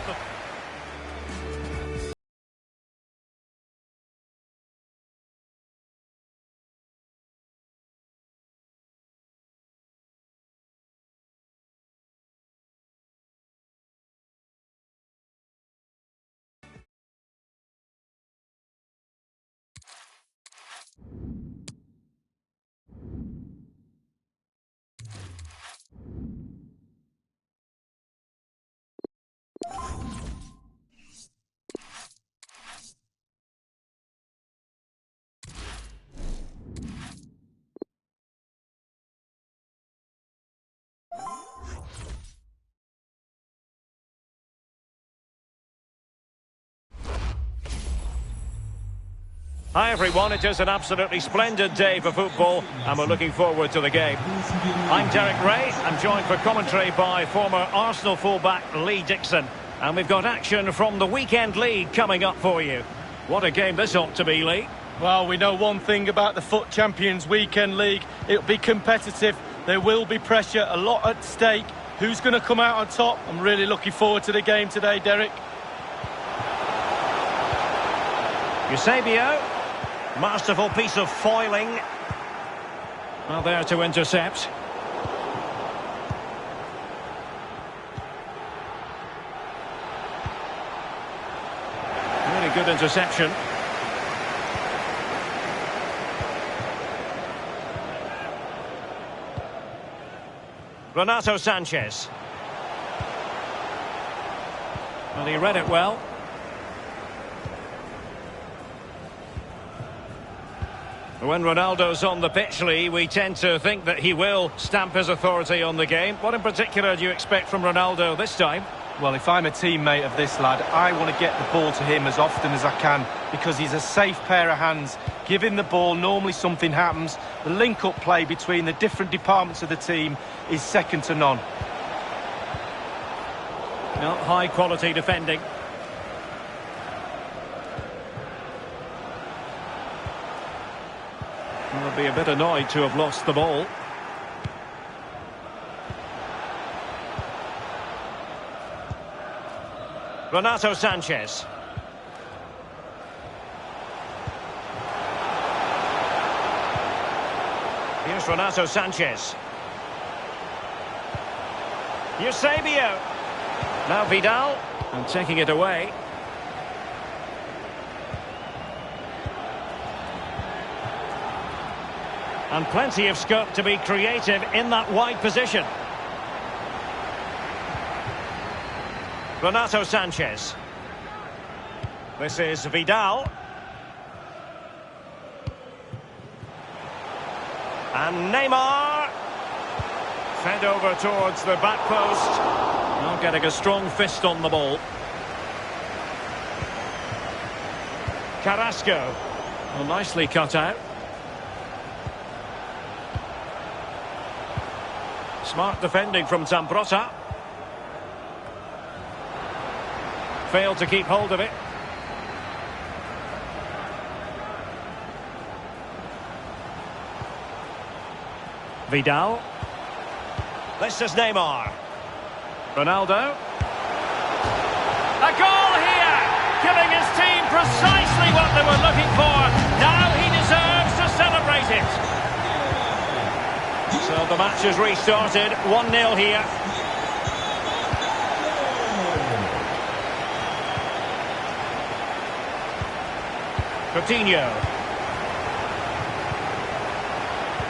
Hi everyone, it is an absolutely splendid day for football and we're looking forward to the game. I'm Derek Ray, I'm joined for commentary by former Arsenal fullback Lee Dixon. And we've got action from the Weekend League coming up for you. What a game this ought to be, Lee. Well, we know one thing about the FUT Champions Weekend League. It'll be competitive, there will be pressure, a lot at stake. Who's going to come out on top? I'm really looking forward to the game today, Derek. Eusebio. Masterful piece of foiling. Well, there to intercept. Really good interception. Renato Sanchez. Well, he read it well. When Ronaldo's on the pitch, Lee, we tend to think that he will stamp his authority on the game. What in particular do you expect from Ronaldo this time? Well, if I'm a teammate of this lad, I want to get the ball to him as often as I can because he's a safe pair of hands. Give him the ball, normally something happens. The link-up play between the different departments of the team is second to none. Not high-quality defending. They'll be a bit annoyed to have lost the ball. Renato Sanchez. Here's Renato Sanchez. Eusebio. Now Vidal. And taking it away. And plenty of scope to be creative in that wide position. Renato Sanchez. This is Vidal. And Neymar. Fed over towards the back post. Now getting a strong fist on the ball. Carrasco. Well, nicely cut out. Smart defending from Zambrotta. Failed to keep hold of it. Vidal. This is Neymar. Ronaldo. A goal here! Giving his team precisely what they were looking for. Now he deserves to celebrate it. So the match has restarted, 1-0 here. Coutinho.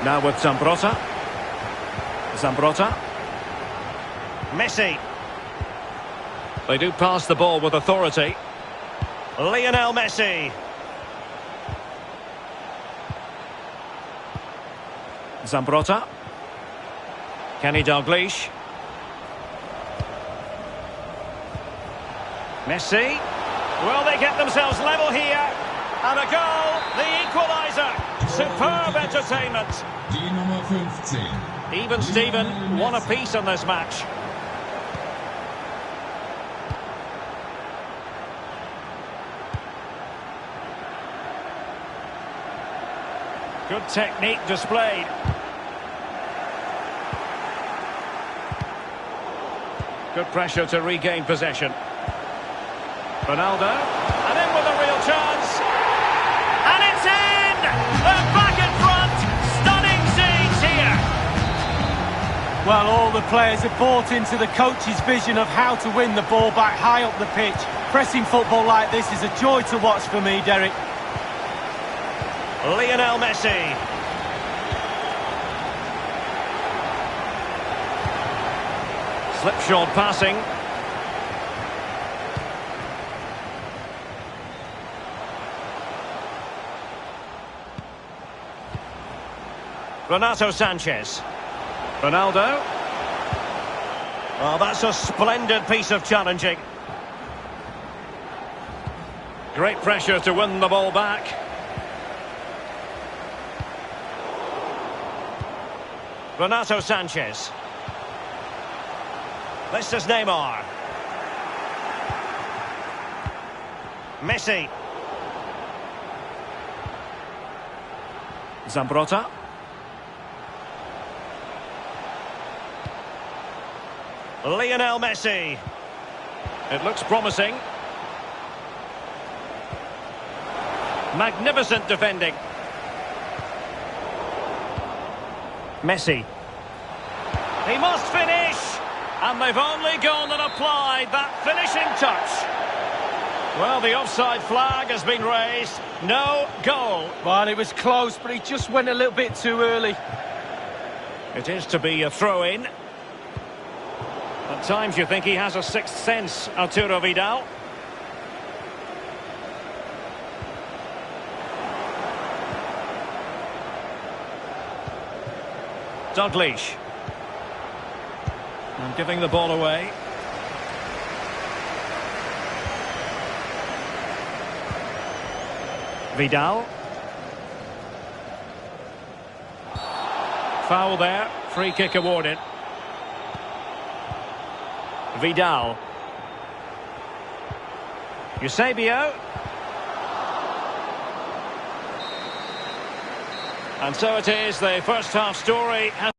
Now with Zambrotta. Zambrotta. Messi. They do pass the ball with authority. Lionel Messi. Zambrotta. Kenny Dalglish. Messi. Will they get themselves level here? And a goal, the equaliser. Superb entertainment. Die Nummer 15. Even Steven, one apiece in this match. Good technique displayed. Good pressure to regain possession. Ronaldo, and in with a real chance. And it's in! They're back in front! Stunning scenes here! Well, all the players have bought into the coach's vision of how to win the ball back high up the pitch. Pressing football like this is a joy to watch for me, Derek. Lionel Messi. Slipshod passing. Renato Sanchez. Ronaldo. Oh, that's a splendid piece of challenging. Great pressure to win the ball back. Renato Sanchez. This is Neymar. Messi. Zambrotta. Lionel Messi. It looks promising. Magnificent defending. Messi. He must finish. And they've only gone and applied that finishing touch. Well, the offside flag has been raised. No goal. Well, it was close, but he just went a little bit too early. It is to be a throw-in. At times you think he has a sixth sense, Arturo Vidal. Dalglish. And giving the ball away. Vidal. Foul there. Free kick awarded. Vidal. Eusebio. And so it is, the first half story has...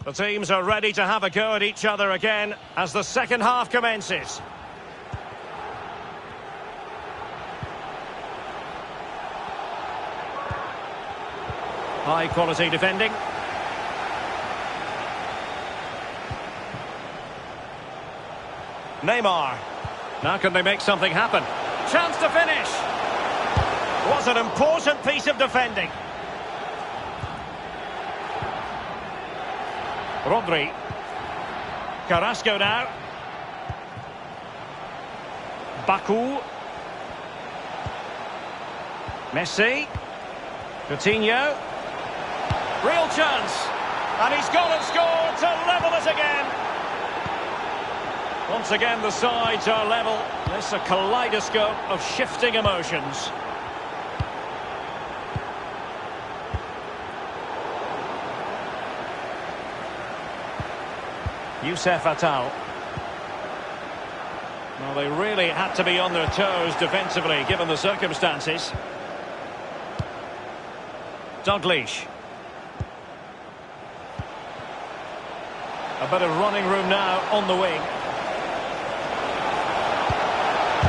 The teams are ready to have a go at each other again as the second half commences. High quality defending. Neymar. Now can they make something happen? Chance to finish. Was an important piece of defending. Rodri. Carrasco now. Baku. Messi. Coutinho. Real chance. And he's gone and scored to level it again. Once again, the sides are level. This is a kaleidoscope of shifting emotions. Do7a. Well, they really had to be on their toes defensively, given the circumstances. Dalglish. A bit of running room now on the wing.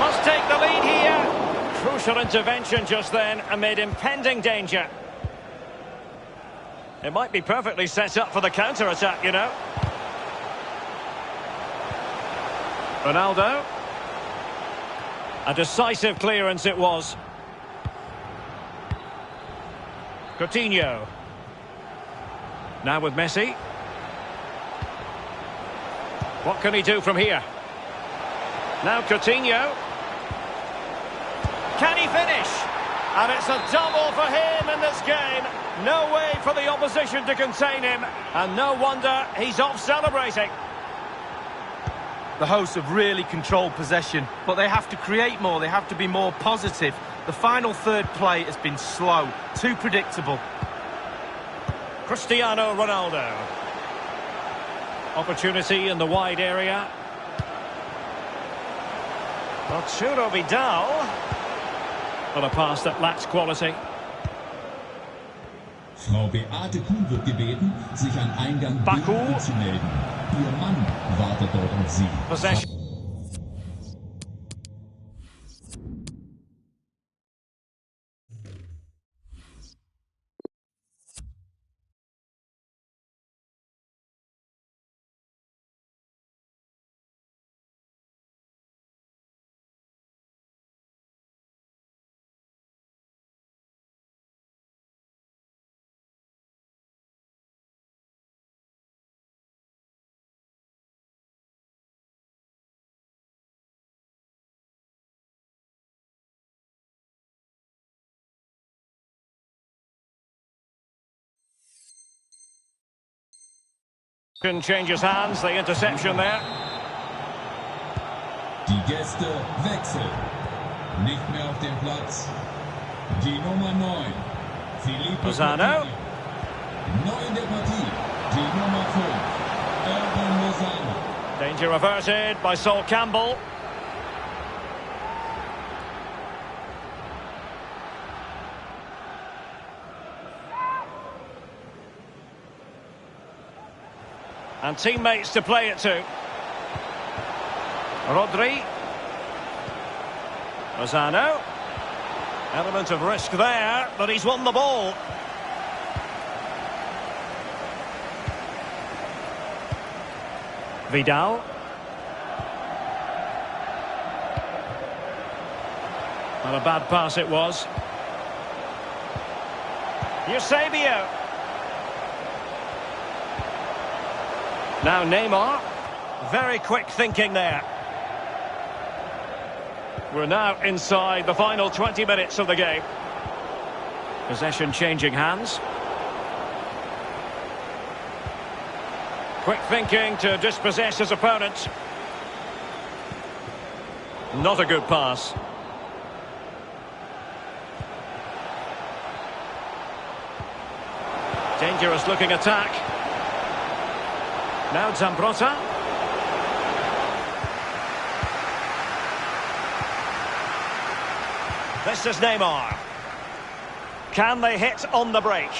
Must take the lead here. Crucial intervention just then amid impending danger. It might be perfectly set up for the counter-attack, you know. Ronaldo. A decisive clearance it was. Coutinho. Now with Messi. What can he do from here? Now Coutinho. Can he finish? And it's a double for him in this game. No way for the opposition to contain him. And no wonder he's off celebrating. The hosts have really controlled possession, but they have to create more, they have to be more positive. The final third play has been slow, too predictable. Cristiano Ronaldo. Opportunity in the wide area. Arturo Vidal. But a pass that lacks quality. Frau Beate Kuhn wird gebeten, sich an Eingang B anzumelden. Ihr Mann wartet dort auf Sie. Possession. Changes hands, the interception there. Die Gäste wechseln. Nicht mehr auf dem Platz. Die Nummer 9. Filippo Lozano. Neu in der Partie. Die Nummer 5. Erwin Lozano. Danger averted by Sol Campbell. And teammates to play it to. Rodri. Lozano. Element of risk there, but he's won the ball. Vidal. Not a bad pass it was. Eusebio. Now Neymar. Very quick thinking there. We're now inside the final 20 minutes of the game. Possession changing hands. Quick thinking to dispossess his opponent. Not a good pass. Dangerous looking attack. Now Zambrotta. This is Neymar. Can they hit on the break?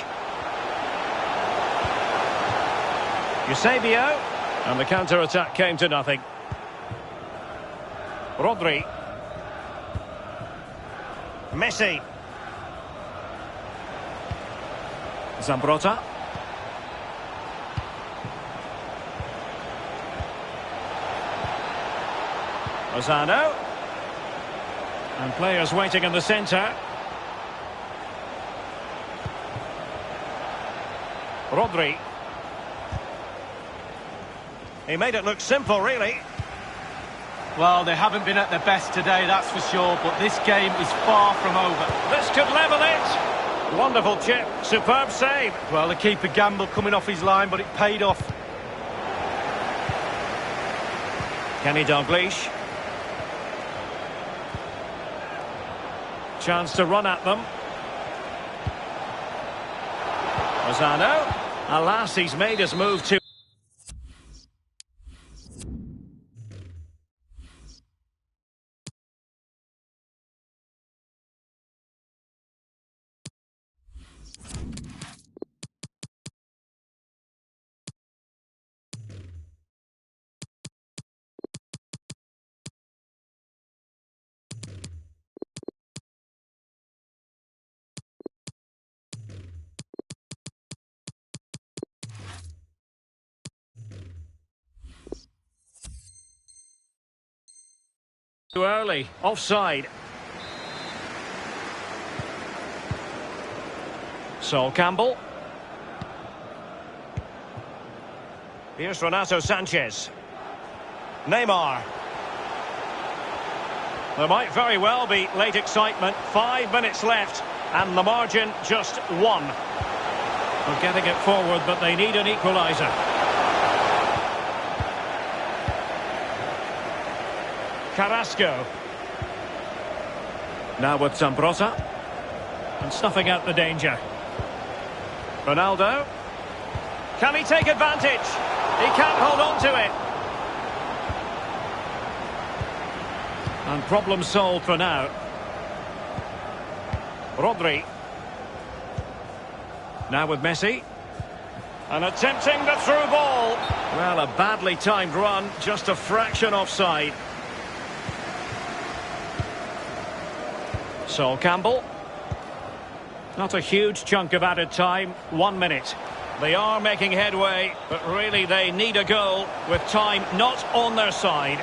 Eusebio. And the counter-attack came to nothing. Rodri. Messi. Zambrotta. Lozano. And players waiting in the centre. Rodri. He made it look simple, really. Well, they haven't been at their best today, that's for sure, but this game is far from over. This could level it. Wonderful chip. Superb save. Well, the keeper gambled coming off his line, but it paid off. Kenny Dalglish. Chance to run at them. Lozano. Alas, he's made his move too. Too early. Offside. Sol Campbell. Here's Renato Sanchez. Neymar. There might very well be late excitement. 5 minutes left, and the margin just 1. They're getting it forward, but they need an equaliser. Carrasco. Now with Zambrotta. And snuffing out the danger. Ronaldo. Can he take advantage? He can't hold on to it. And problem solved for now. Rodri. Now with Messi. And attempting the through ball. Well, a badly timed run, just a fraction offside. Sol Campbell. Not a huge chunk of added time, 1 minute. They are making headway, but really they need a goal with time not on their side.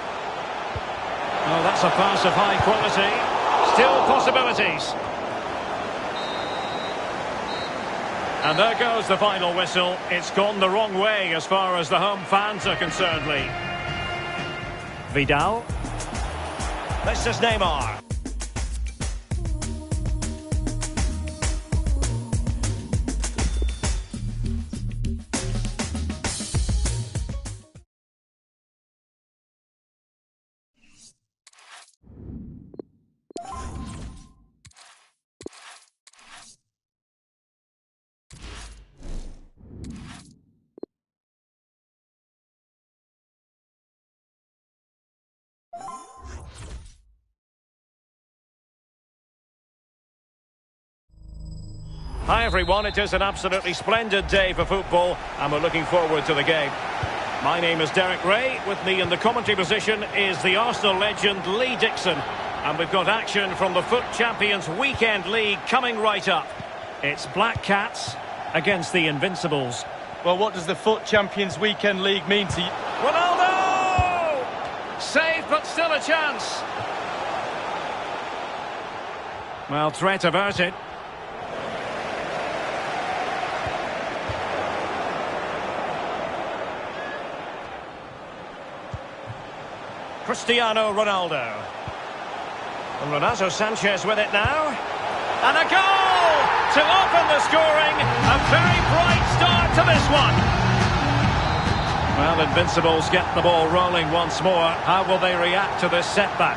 Oh, that's a pass of high quality. Still possibilities. And there goes the final whistle. It's gone the wrong way as far as the home fans are concerned, Lee. Vidal. This is Neymar. Hi everyone, it is an absolutely splendid day for football and we're looking forward to the game. My name is Derek Ray. With me in the commentary position is the Arsenal legend Lee Dixon. And we've got action from the FUT Champions Weekend League coming right up. It's Black Cats against the Invincibles. Well, what does the FUT Champions Weekend League mean to you? Ronaldo! Safe, but still a chance. Well, threat averted. Cristiano Ronaldo. And Renato Sanchez with it now. And a goal to open the scoring. A very bright start to this one. Well, Invincibles get the ball rolling once more. How will they react to this setback?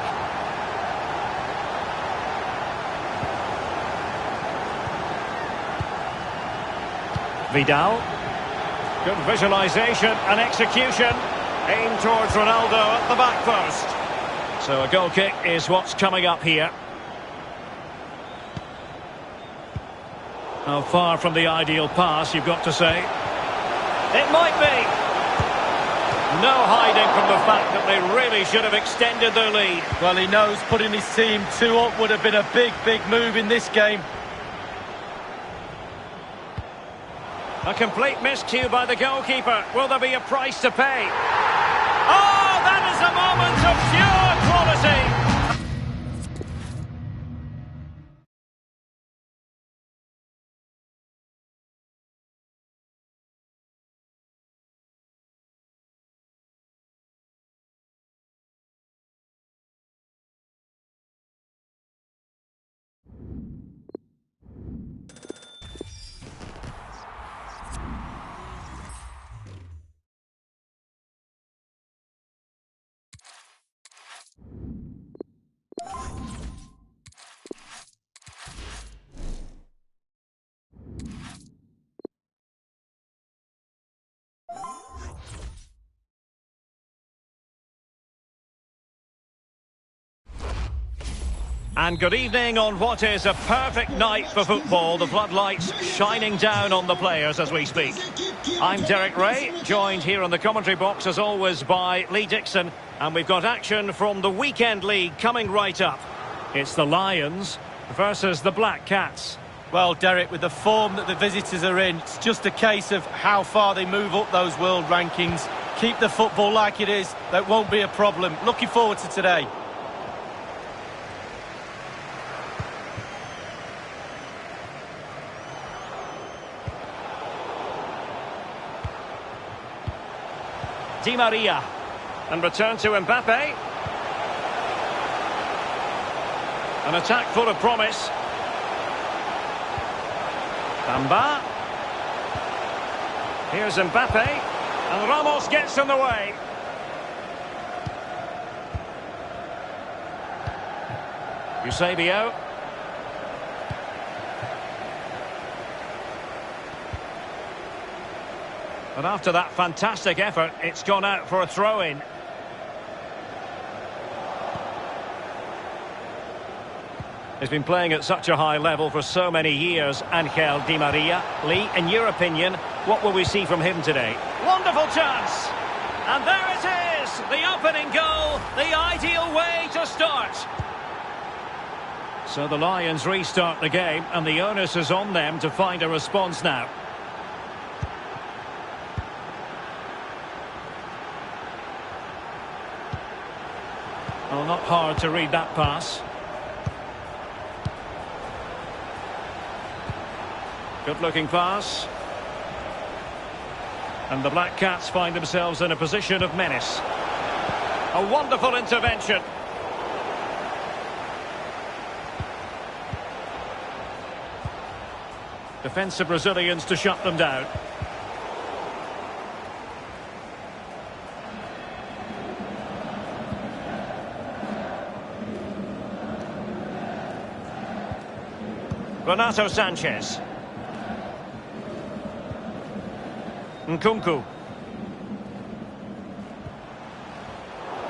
Vidal. Good visualisation and execution. Aimed towards Ronaldo at the back post. So a goal kick is what's coming up here. How far from the ideal pass, you've got to say. It might be. No hiding from the fact that they really should have extended their lead. Well, he knows putting his team 2 up would have been a big move in this game. A complete miscue by the goalkeeper. Will there be a price to pay? Oh, that is a moment of pure quality. And good evening on what is a perfect night for football. The floodlights shining down on the players as we speak. I'm Derek Ray, joined here in the commentary box as always by Lee Dixon. And we've got action from the Weekend League coming right up. It's the Lions versus the Black Cats. Well, Derek, with the form that the visitors are in, it's just a case of how far they move up those world rankings. Keep the football like it is, that won't be a problem. Looking forward to today. Di Maria. And return to Mbappe. An attack full of promise. Bamba. Here's Mbappe. And Ramos gets in the way. Eusebio. And after that fantastic effort, it's gone out for a throw-in. He's been playing at such a high level for so many years, Angel Di Maria. Lee, in your opinion, what will we see from him today? Wonderful chance! And there it is! The opening goal, the ideal way to start. So the Lions restart the game, and the onus is on them to find a response now. Well, not hard to read that pass. Good-looking pass. And the Black Cats find themselves in a position of menace. A wonderful intervention. Defensive Brazilians to shut them down. Renato Sanchez. Nkunku.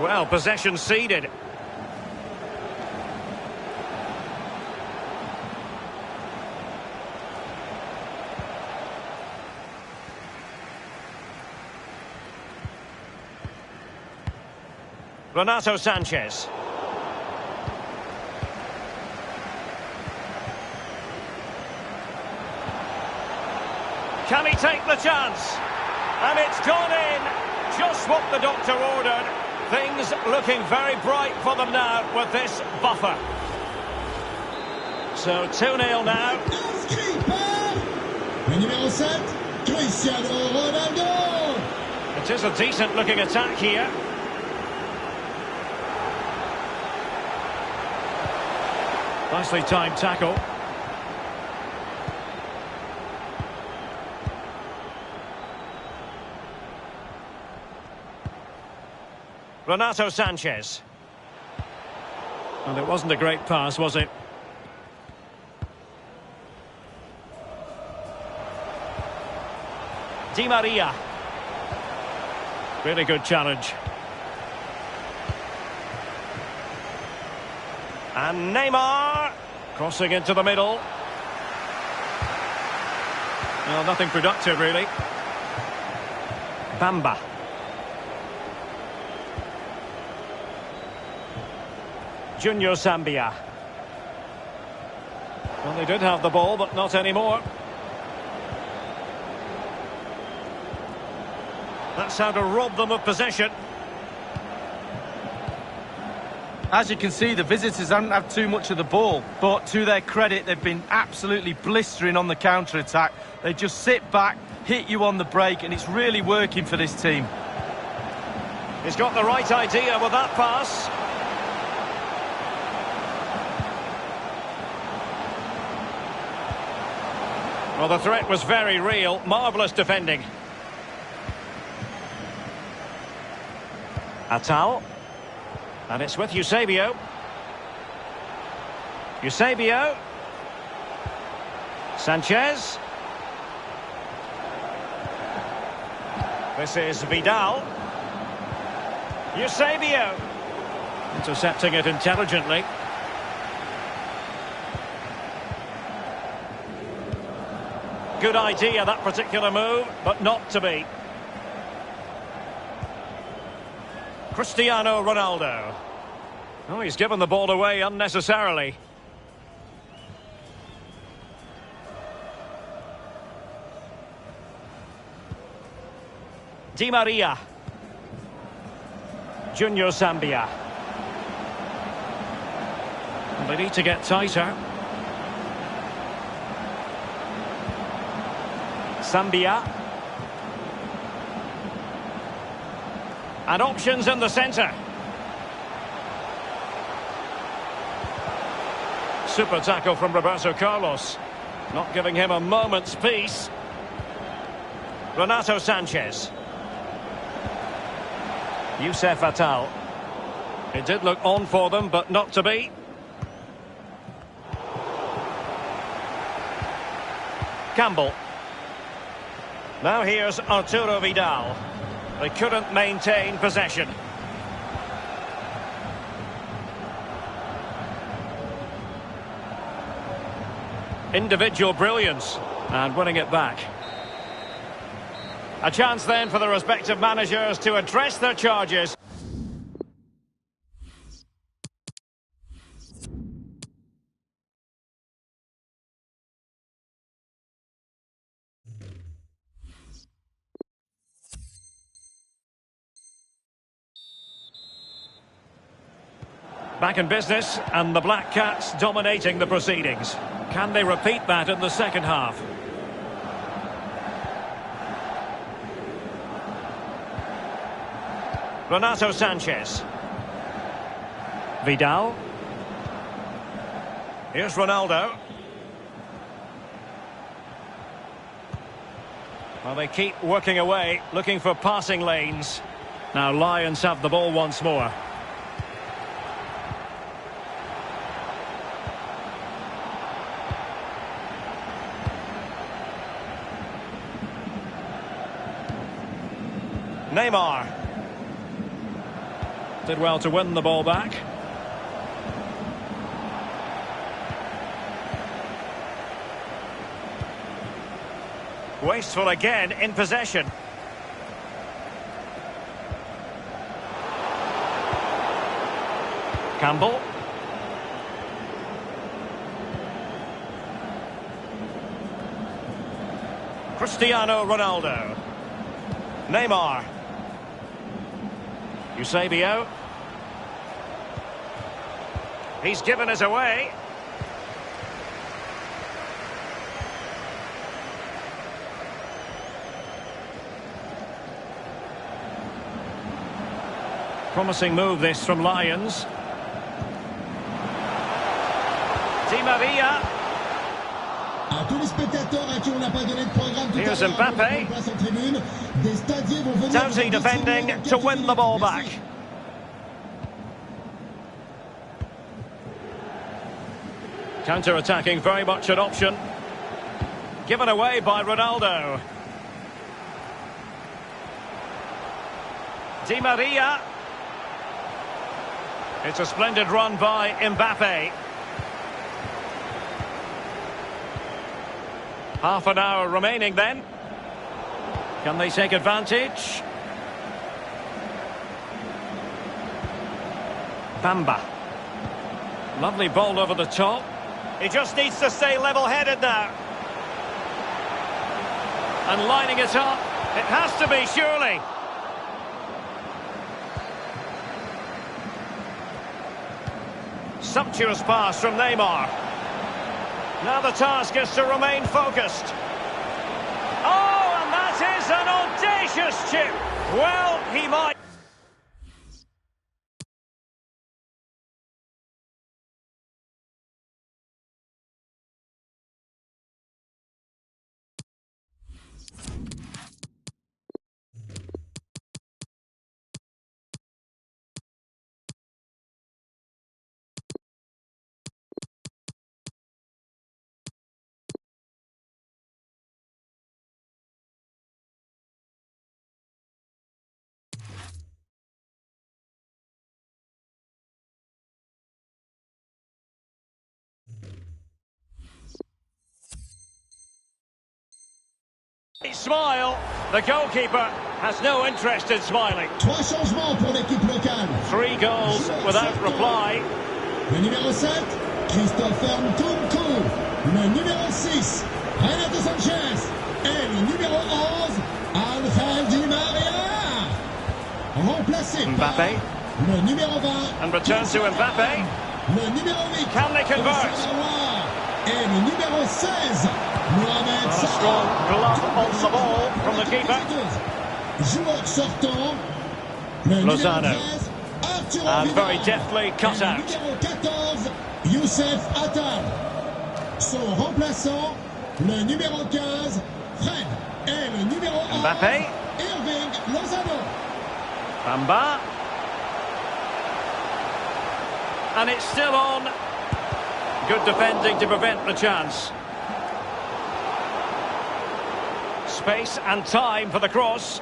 Well, possession ceded. Renato Sanchez. Can he take the chance? And it's gone in. Just what the doctor ordered. Things looking very bright for them now with this buffer. So 2-0 now. Numéro 7, Cristiano Ronaldo. It is a decent looking attack here. Nicely timed tackle. Renato Sanchez. And it wasn't a great pass, was it? Di Maria. Really good challenge. And Neymar. Crossing into the middle. Well, nothing productive, really. Bamba. Junior Zambia. Well, they did have the ball, but not anymore. That's how to rob them of possession. As you can see, the visitors haven't had too much of the ball, but to their credit, they've been absolutely blistering on the counter-attack. They just sit back, hit you on the break, and it's really working for this team. He's got the right idea with that pass. Well, the threat was very real. Marvellous defending. Atal. And it's with Eusebio. Eusebio. Sanchez. This is Vidal. Eusebio. Intercepting it intelligently. Good idea, that particular move, but not to be. Cristiano Ronaldo. Oh, he's given the ball away unnecessarily. Di Maria. Junior Zambia. And they need to get tighter. Zambia. And options in the centre. Super tackle from Roberto Carlos. Not giving him a moment's peace. Renato Sanchez. Do7a. It did look on for them, but not to be. Campbell. Now here's Arturo Vidal. They couldn't maintain possession. Individual brilliance and winning it back. A chance then for the respective managers to address their charges. Back in business, and the Black Cats dominating the proceedings. Can they repeat that in the second half? Renato Sanchez. Vidal. Here's Ronaldo. Well, they keep working away, looking for passing lanes. Now Lions have the ball once more. Neymar. Did well to win the ball back. Wasteful again in possession. Campbell. Cristiano Ronaldo. Neymar. Eusebio. He's given us away. Promising move this from Lions. Di Maria. Here's Mbappe. Do7a defending to win the ball back. Counter-attacking, very much an option. Given away by Ronaldo. Di Maria. It's a splendid run by Mbappe. Half an hour remaining then. Can they take advantage? Bamba. Lovely ball over the top. He just needs to stay level-headed now. And lining it up. It has to be, surely. Sumptuous pass from Neymar. Now the task is to remain focused. Oh, and that is an audacious chip. Well, he might. Smile. The goalkeeper has no interest in smiling. 3 changements pour l'équipe locale. 3 goals without reply. Le numéro 7, Christopher Nkunku. Le numéro 6, Renato Sanchez. Et le numéro 11, Angel Di Maria. Remplacé par Mbappe. le numéro 20. And return to Mbappe. Le numéro 8. Can they convert? Et le numéro 16. A strong glove on the ball from the keeper. Joueur sortant. Le numéro Lozano. 13, Arturo And Vidal. very deftly cut Et le out. numéro 14, Youssef Attal. Son remplaçant, le numéro 15, Fred. Et le numéro 11, Mbappé. Irving Lozano. Bamba. And it's still on. Good defending to prevent the chance. Space and time for the cross.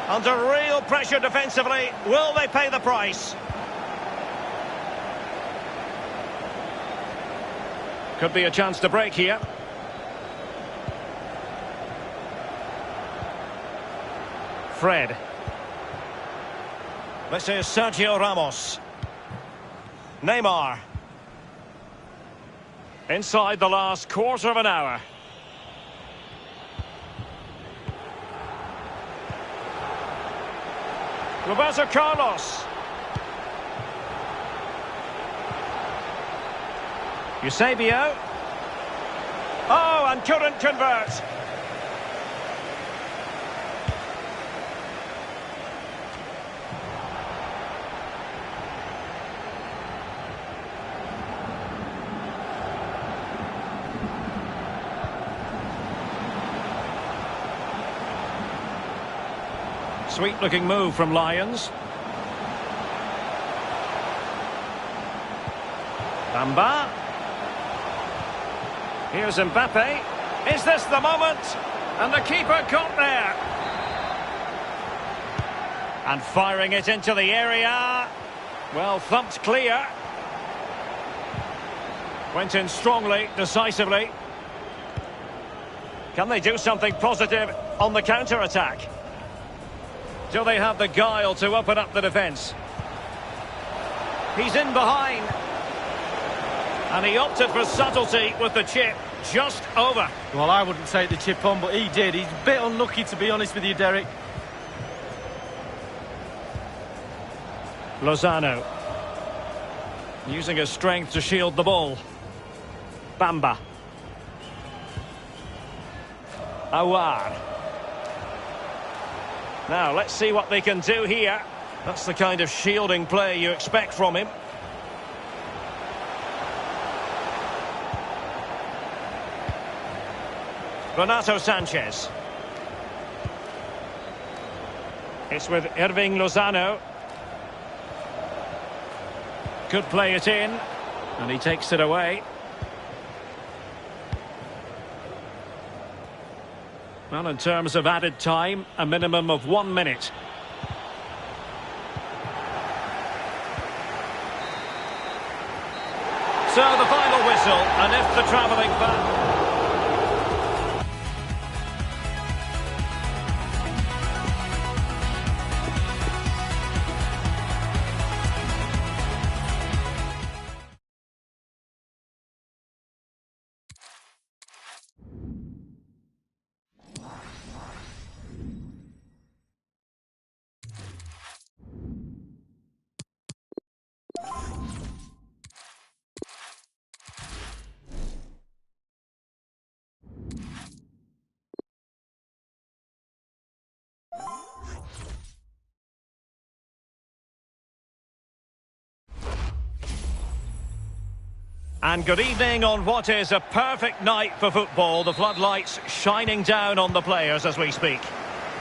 Under real pressure defensively. Will they pay the price? Could be a chance to break here. Fred. This is Sergio Ramos. Neymar. Inside the last quarter of an hour. Roberto Carlos. Eusebio. Oh, and couldn't convert. Sweet-looking move from Lions. Bamba. Here's Mbappé. Is this the moment? And the keeper caught there. And firing it into the area. Well, thumped clear. Went in strongly, decisively. Can they do something positive on the counter-attack? Do they have the guile to open up the defence? He's in behind. And he opted for subtlety with the chip. Just over. Well, I wouldn't take the chip on, but he did. He's a bit unlucky, to be honest with you, Derek. Lozano. Using his strength to shield the ball. Bamba. Awar. Now, let's see what they can do here. That's the kind of shielding play you expect from him. Renato Sanchez. It's with Irving Lozano. Could play it in. And he takes it away. Well, in terms of added time, a minimum of 1 minute. So the final whistle, and if the travelling fan... And good evening on what is a perfect night for football. The floodlights shining down on the players as we speak.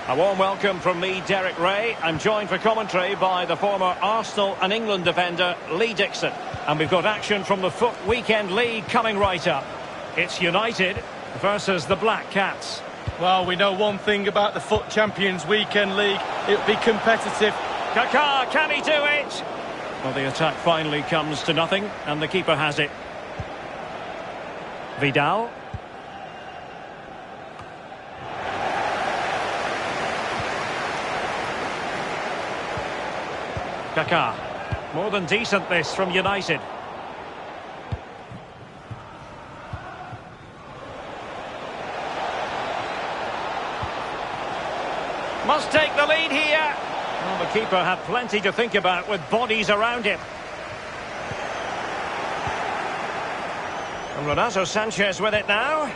A warm welcome from me, Derek Ray. I'm joined for commentary by the former Arsenal and England defender, Lee Dixon. And we've got action from the FUT Weekend League coming right up. It's United versus the Black Cats. Well, we know one thing about the FUT Champions Weekend League. It'll be competitive. Kaká, can he do it? Well, the attack finally comes to nothing, and the keeper has it. Vidal. Kaká. More than decent this from United. Must take the lead here. Well, the keeper had plenty to think about with bodies around him. And Renato Sanchez with it now.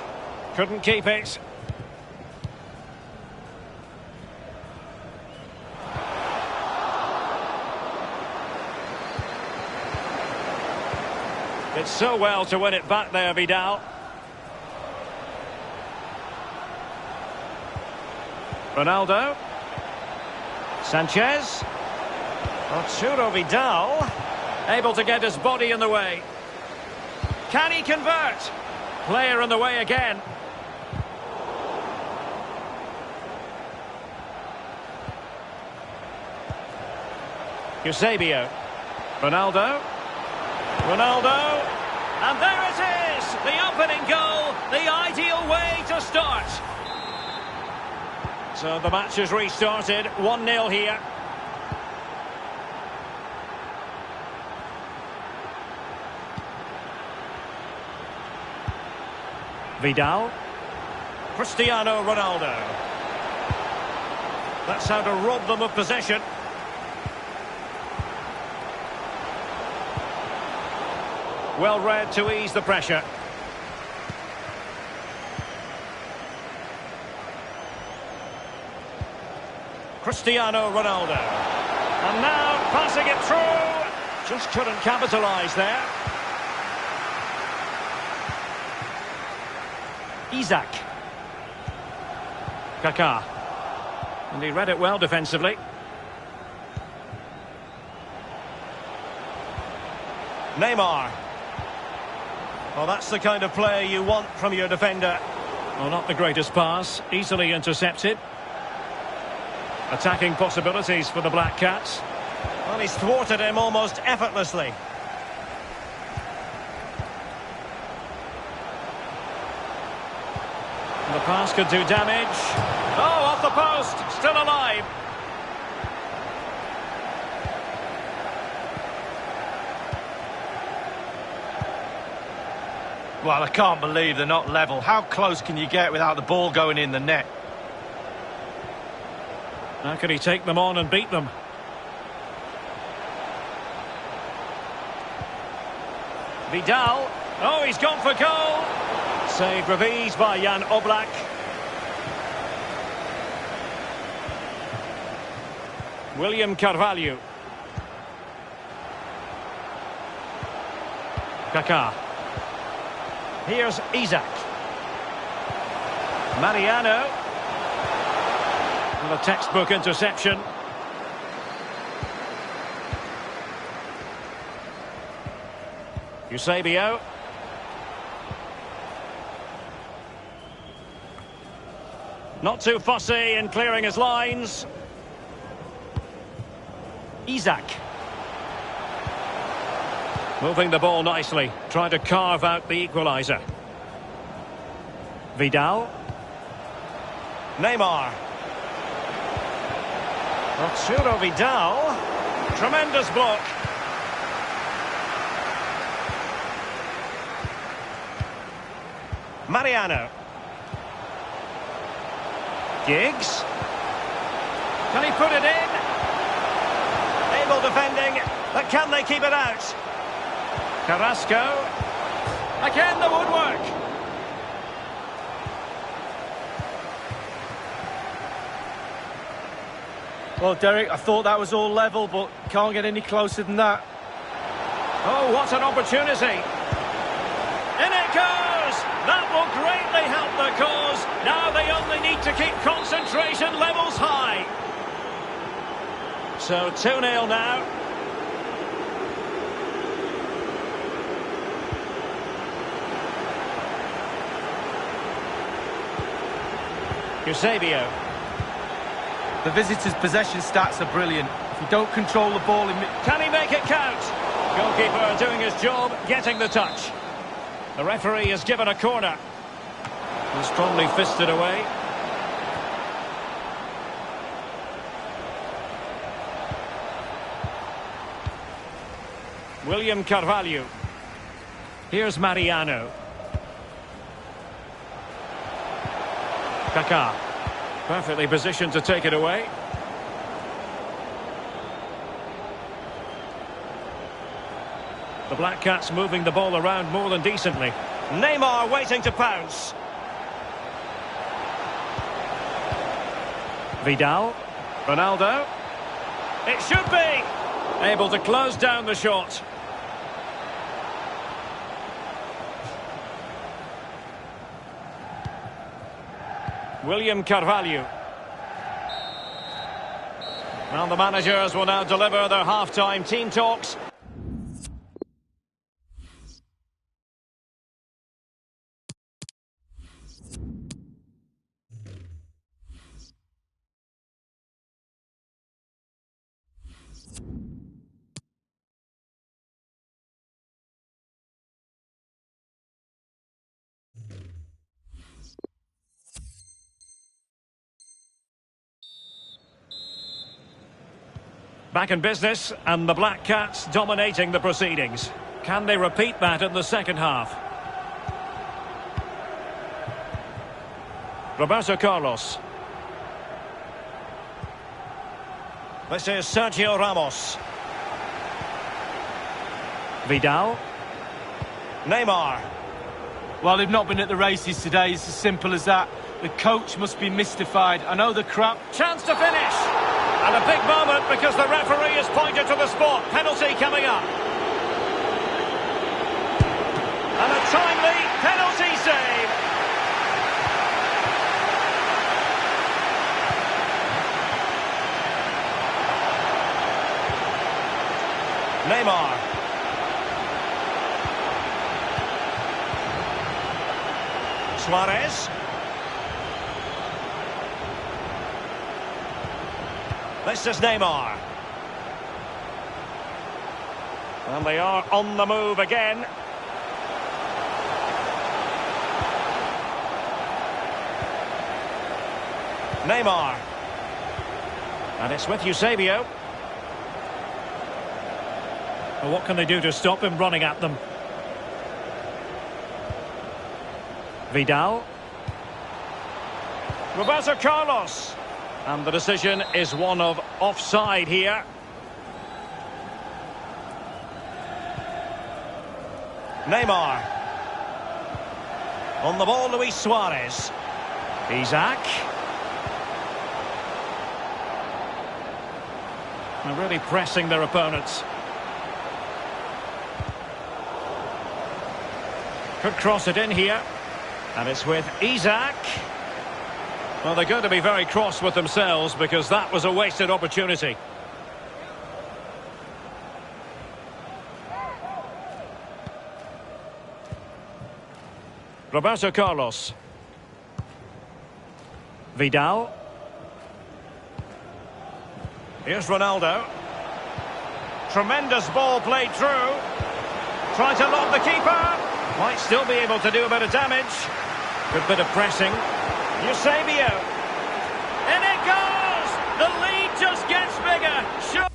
Couldn't keep it. It's so well to win it back there, Vidal. Ronaldo. Sanchez. Arturo Vidal. Able to get his body in the way. Can he convert? Player in the way again. Eusebio. Ronaldo. Ronaldo. And there it is! The opening goal, the ideal way to start. So the match has restarted, 1-0 here. Vidal. Cristiano Ronaldo. That's how to rob them of possession. Well read to ease the pressure. Cristiano Ronaldo. And now passing it through. Just couldn't capitalise there. Isaac. Kaká. And he read it well defensively. Neymar. Well, that's the kind of player you want from your defender. Well, not the greatest pass. Easily intercepted. Attacking possibilities for the Black Cats. Well, he's thwarted him almost effortlessly. The pass could do damage. Oh, off the post. Still alive. Well, I can't believe they're not level. How close can you get without the ball going in the net? How can he take them on and beat them? Vidal. Oh, he's gone for goal. Saved with ease by Jan Oblak. William Carvalho. Kaká. Here's Isaac. Mariano. And a textbook interception. Eusebio. Not too fussy in clearing his lines. Isaac. Moving the ball nicely, trying to carve out the equaliser. Vidal. Neymar. Arturo Vidal. Tremendous block. Mariano. Giggs. Can he put it in? Able defending, but can they keep it out? Carrasco. Again the woodwork. Well, Derek, I thought that was all level, but can't get any closer than that. Oh, what an opportunity. In it goes! That will greatly help the cause. Now they only need to keep concentration levels high. So 2-0 now. Eusebio. The visitors' possession stats are brilliant. If you don't control the ball... Can he make it count? Goalkeeper doing his job, getting the touch. The referee has given a corner. And strongly fisted away. William Carvalho. Here's Mariano. Kaká. Perfectly positioned to take it away. The Black Cats moving the ball around more than decently. Neymar waiting to pounce. Vidal. Ronaldo. It should be! Able to close down the shot. William Carvalho. Well, the managers will now deliver their half-time team talks. Back in business, and the Black Cats dominating the proceedings. Can they repeat that in the second half? Roberto Carlos. This is Sergio Ramos. Vidal. Neymar. Well, they've not been at the races today. It's as simple as that. The coach must be mystified. I know the crowd... Chance to finish. And a big moment because the referee has pointed to the spot. Penalty coming up. And a timely penalty save. Neymar. Suarez. This is Neymar. And they are on the move again. Neymar. And it's with Eusebio. Well, what can they do to stop him running at them? Vidal. Roberto Carlos. And the decision is one of offside here. Neymar. On the ball, Luis Suarez. Isaac. And really pressing their opponents. Could cross it in here. And it's with Isaac. Well, they're going to be very cross with themselves because that was a wasted opportunity. Roberto Carlos. Vidal. Here's Ronaldo. Tremendous ball played through. Trying to lob the keeper. Might still be able to do a bit of damage. Good bit of pressing. Eusebio. And it goes! The lead just gets bigger. Sure.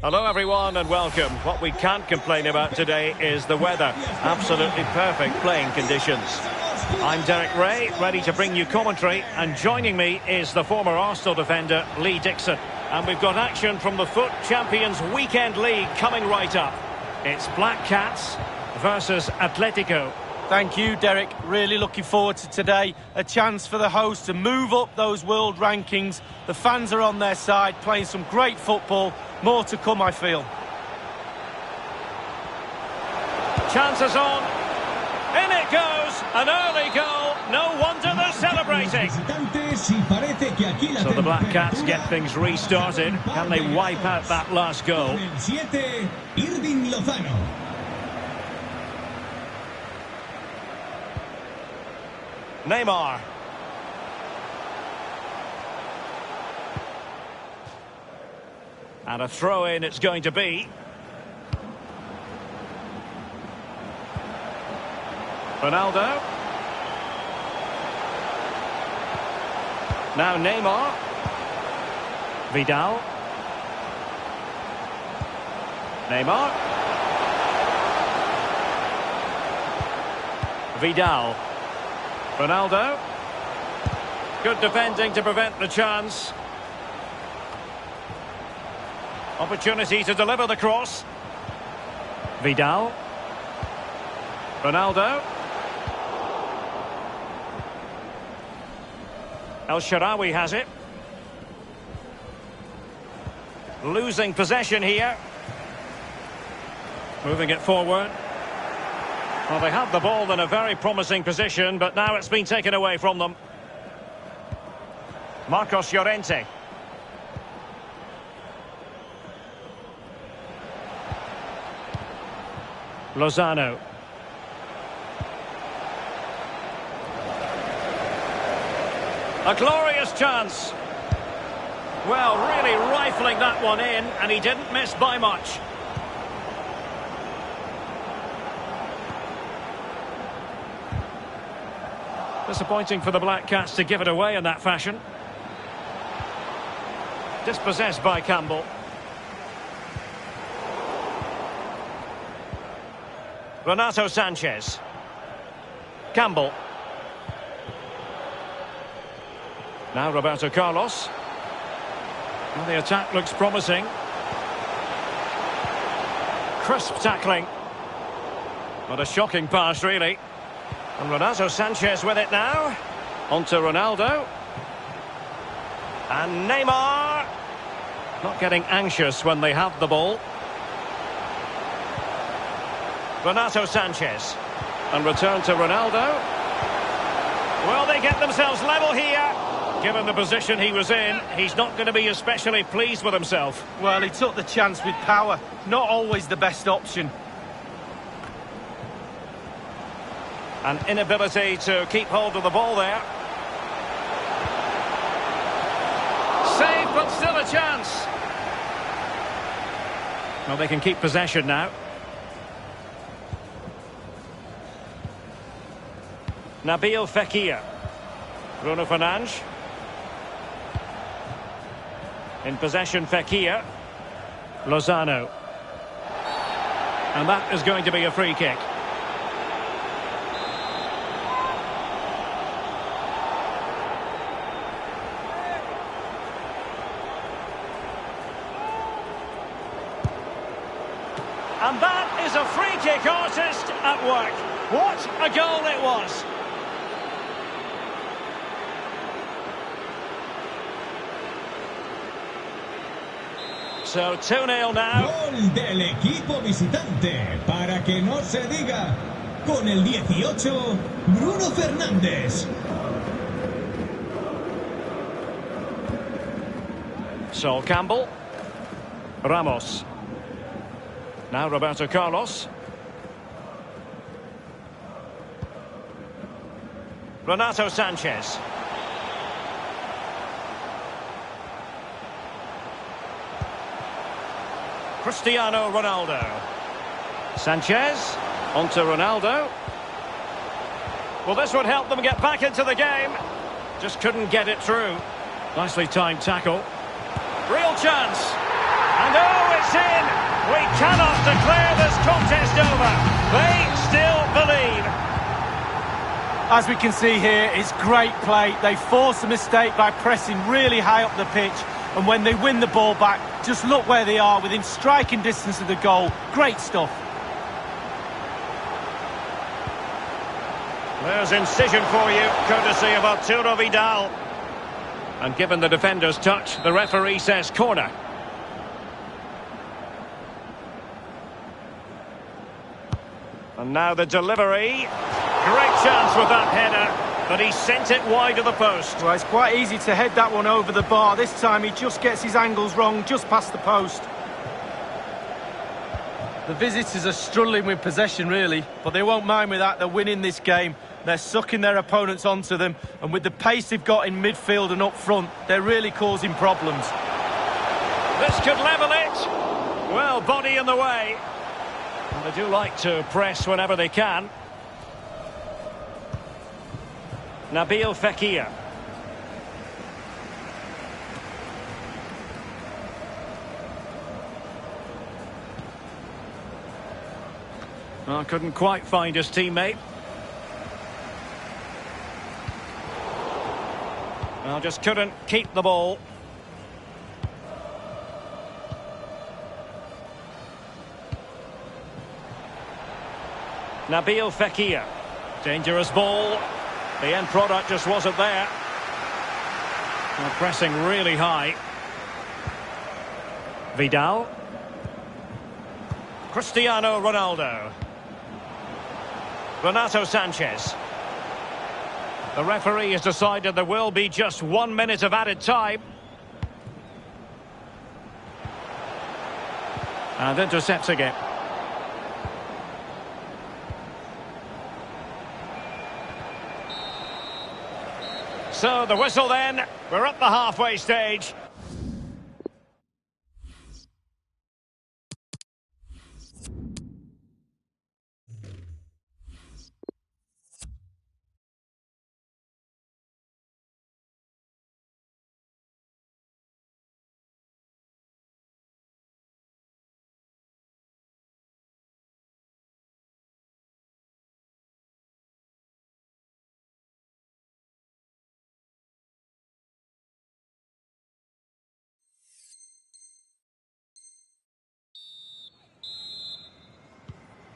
Hello everyone and welcome. What we can't complain about today is the weather. Absolutely perfect playing conditions. I'm Derek Ray, ready to bring you commentary, and joining me is the former Arsenal defender Lee Dixon. And we've got action from the FUT Champions Weekend League coming right up. It's Black Cats versus Atletico. Thank you, Derek. Really looking forward to today. A chance for the host to move up those world rankings. The fans are on their side, playing some great football. More to come, I feel. Chances on. In it goes. An early goal. No wonder they're celebrating. So the Black Cats get things restarted. Can they wipe out that last goal? Neymar. And a throw-in it's going to be. Ronaldo. Now Neymar. Vidal. Neymar. Vidal. Ronaldo. Good defending to prevent the chance. Opportunity to deliver the cross. Vidal. Ronaldo. El Shaarawy has it. Losing possession here. Moving it forward. Well, they have the ball in a very promising position, but now it's been taken away from them. Marcos Llorente. Lozano. A glorious chance. Well, really rifling that one in, and he didn't miss by much. Disappointing for the Black Cats to give it away in that fashion. Dispossessed by Campbell. Renato Sanchez. Campbell. Now Roberto Carlos. Well, the attack looks promising. Crisp tackling. What a shocking pass, really. And Renato Sanchez with it now. On to Ronaldo. And Neymar. Not getting anxious when they have the ball. Renato Sanchez. And return to Ronaldo. Well, they get themselves level here. Given the position he was in, he's not going to be especially pleased with himself. Well, he took the chance with power. Not always the best option. An inability to keep hold of the ball there. Save, but still a chance. Well, they can keep possession now. Nabil Fekir. Bruno Fernandes. In possession, Fekir. Lozano. And that is going to be a free kick. And that is a free kick artist at work. What a goal it was. So 2-0 now. Gol del equipo visitante, para que no se diga. Con el 18, Bruno Fernández. Sol Campbell. Ramos. Now Roberto Carlos. Renato Sanchez. Cristiano Ronaldo. Sanchez. On to Ronaldo. Well, this would help them get back into the game. Just couldn't get it through. Nicely timed tackle. Real chance. And oh, it's in. We cannot declare this contest over. They still believe. As we can see here, it's great play. They force a mistake by pressing really high up the pitch. And when they win the ball back, just look where they are, within striking distance of the goal. Great stuff. There's incision for you, courtesy of Arturo Vidal. And given the defender's touch, the referee says corner. And now the delivery. Great chance with that header, but he sent it wide of the post. Well, it's quite easy to head that one over the bar. This time he just gets his angles wrong, just past the post. The visitors are struggling with possession, really, but they won't mind with that. They're winning this game. They're sucking their opponents onto them, and with the pace they've got in midfield and up front, they're really causing problems. This could level it. Well, body in the way. And they do like to press whenever they can. Nabil Fekir. Well, couldn't quite find his teammate. Well, just couldn't keep the ball. Nabil Fekir. Dangerous ball. The end product just wasn't there. Well, pressing really high. Vidal. Cristiano Ronaldo. Renato Sanchez. The referee has decided there will be just 1 minute of added time. And intercepting it. So the whistle then. We're at the halfway stage.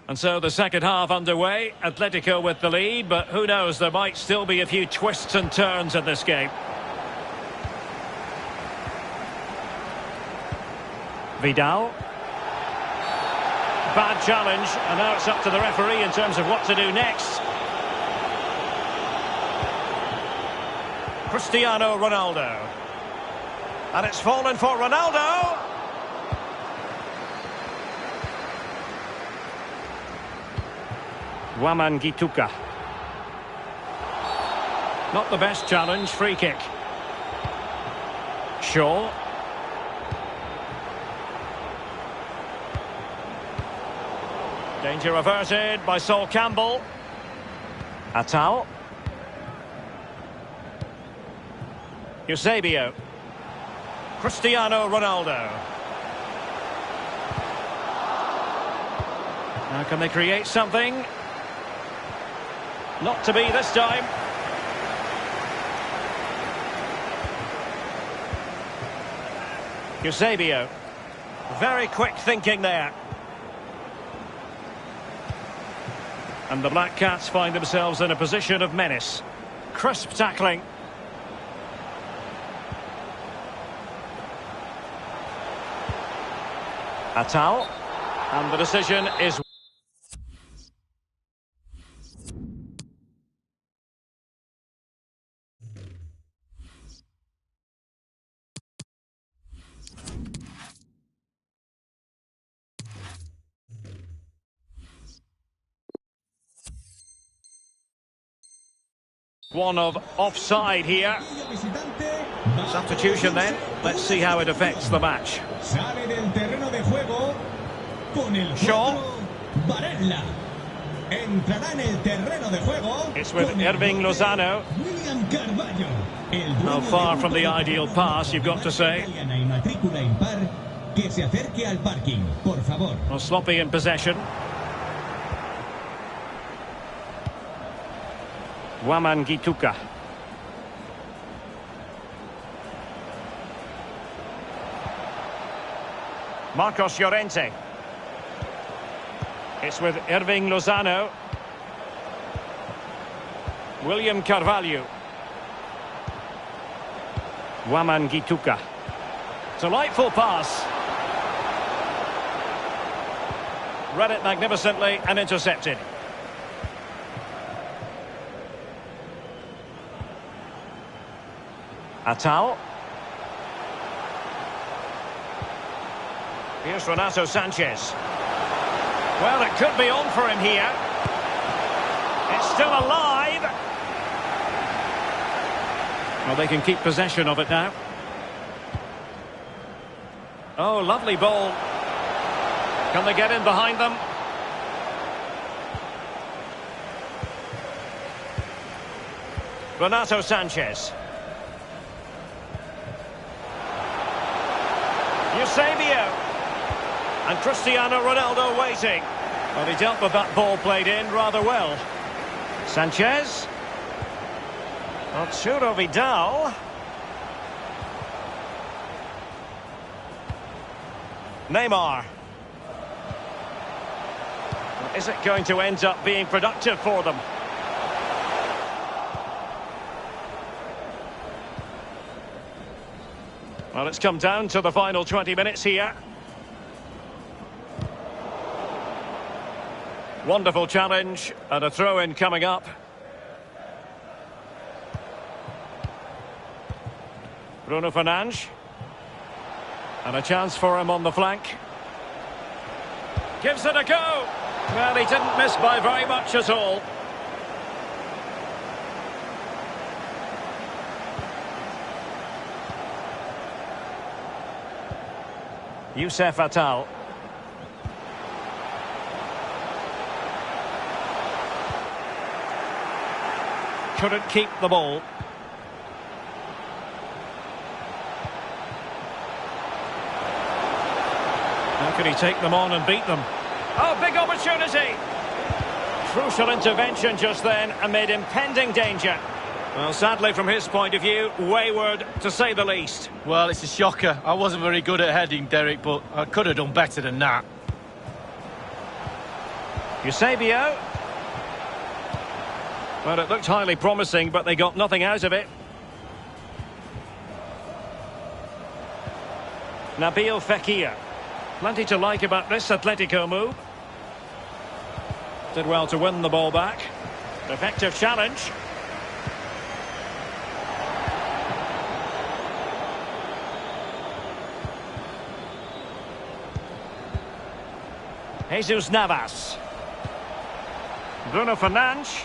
And so the second half underway. Atletico with the lead, but who knows, there might still be a few twists and turns in this game. Vidal. Bad challenge, and now it's up to the referee in terms of what to do next. Cristiano Ronaldo. And it's fallen for Ronaldo. Gituka. Not the best challenge, free kick. Shaw. Danger averted by Sol Campbell. Atal. Eusebio. Cristiano Ronaldo. Now can they create something? Not to be this time. Eusebio. Very quick thinking there. And the Black Cats find themselves in a position of menace. Crisp tackling. Atal. And the decision is... one of offside here. Substitution then. Let's see how it affects the match. Shaw. It's with Irving Lozano. How far from the ideal pass, you've got to say. Well, sloppy in possession. Gituka. Marcos Llorente. It's with Irving Lozano. William Carvalho. Gituka. Delightful pass. Read it magnificently and intercepted. Atal. Here's Renato Sanchez. Well, it could be on for him here. It's still alive. Well, they can keep possession of it now. Oh, lovely ball. Can they get in behind them? Renato Sanchez. Eusebio. And Cristiano Ronaldo waiting. Well, he dealt with that ball played in rather well. Sanchez. Arturo Vidal. Neymar. Is it going to end up being productive for them? Well, it's come down to the final 20 minutes here. Wonderful challenge and a throw-in coming up. Bruno Fernandes. And a chance for him on the flank. Gives it a go. Well, he didn't miss by very much at all. Do7a. Couldn't keep the ball. How can he take them on and beat them? Oh, big opportunity! Crucial intervention just then amid impending danger. Well, sadly, from his point of view, wayward, to say the least. Well, it's a shocker. I wasn't very good at heading, Derek, but I could have done better than that. Eusebio. Well, it looked highly promising, but they got nothing out of it. Nabil Fekir. Plenty to like about this Atletico move. Did well to win the ball back. Effective challenge. Jesus Navas. Bruno Fernandes.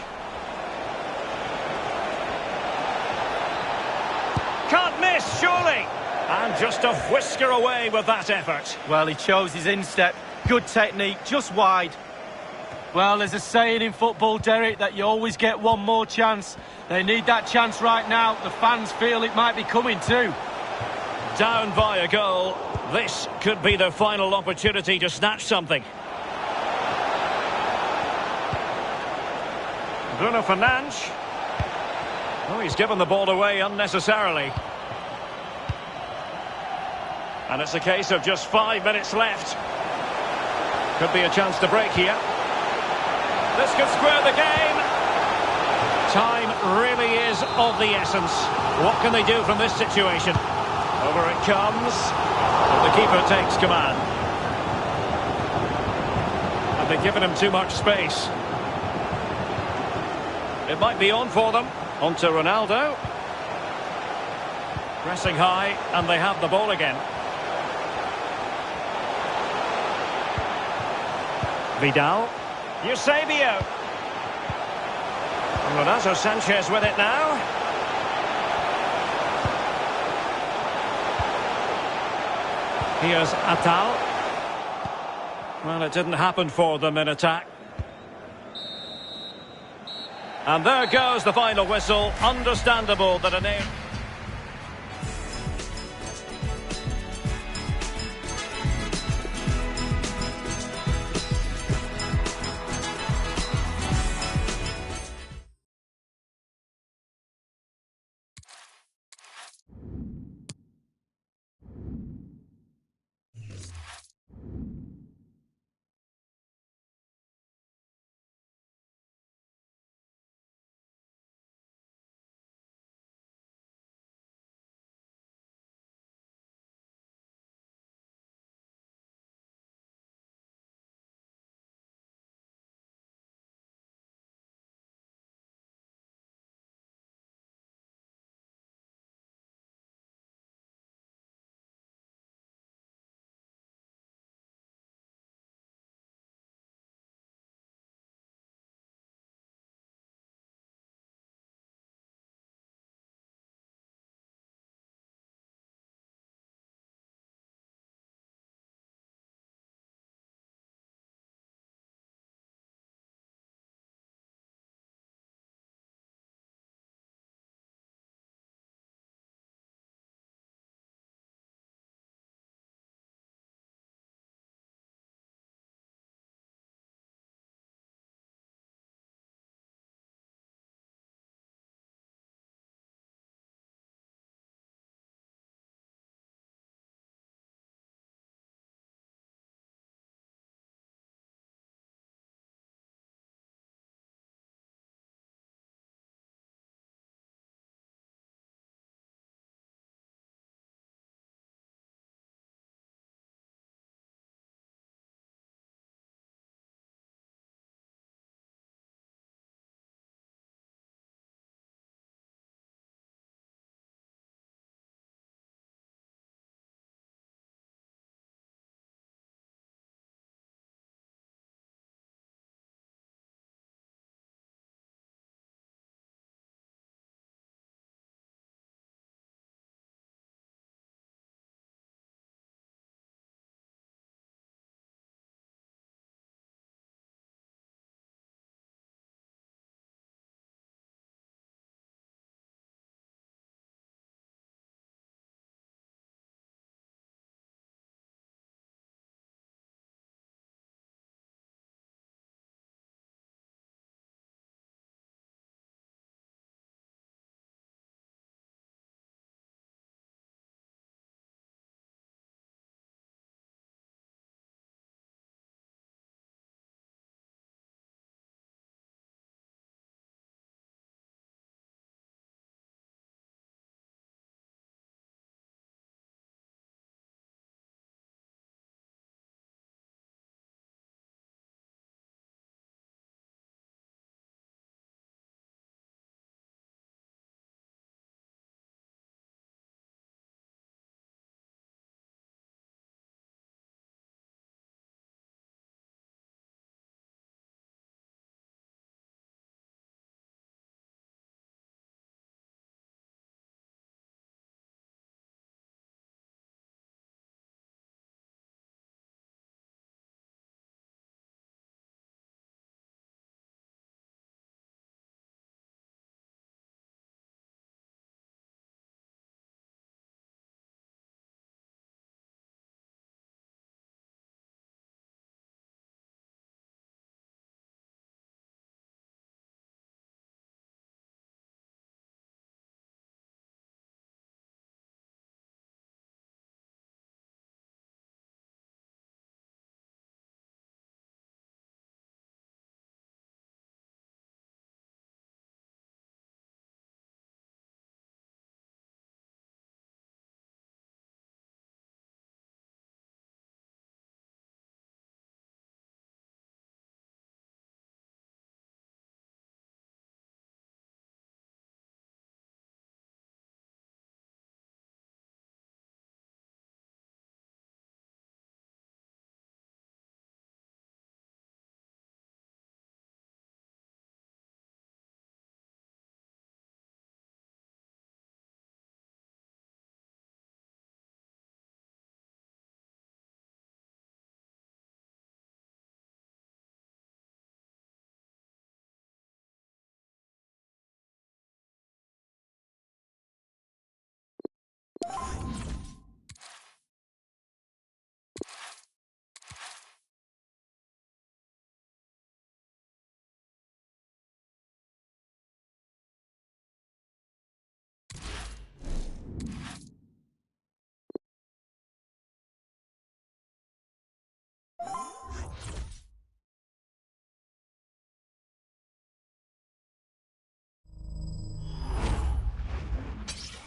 Can't miss, surely. And just a whisker away with that effort. Well, he chose his instep. Good technique, just wide. Well, there's a saying in football, Derek, that you always get one more chance. They need that chance right now. The fans feel it might be coming too. Down by a goal. This could be their final opportunity to snatch something. Bruno Fernandes. Oh, he's given the ball away unnecessarily. And it's a case of just 5 minutes left. Could be a chance to break here. This could square the game. Time really is of the essence. What can they do from this situation? Over it comes. And the keeper takes command. And they've given him too much space. It might be on for them. On to Ronaldo. Pressing high, and they have the ball again. Vidal. Eusebio. Renato Sanchez with it now. Here's Atal. Well, it didn't happen for them in attack. And there goes the final whistle. Understandable that a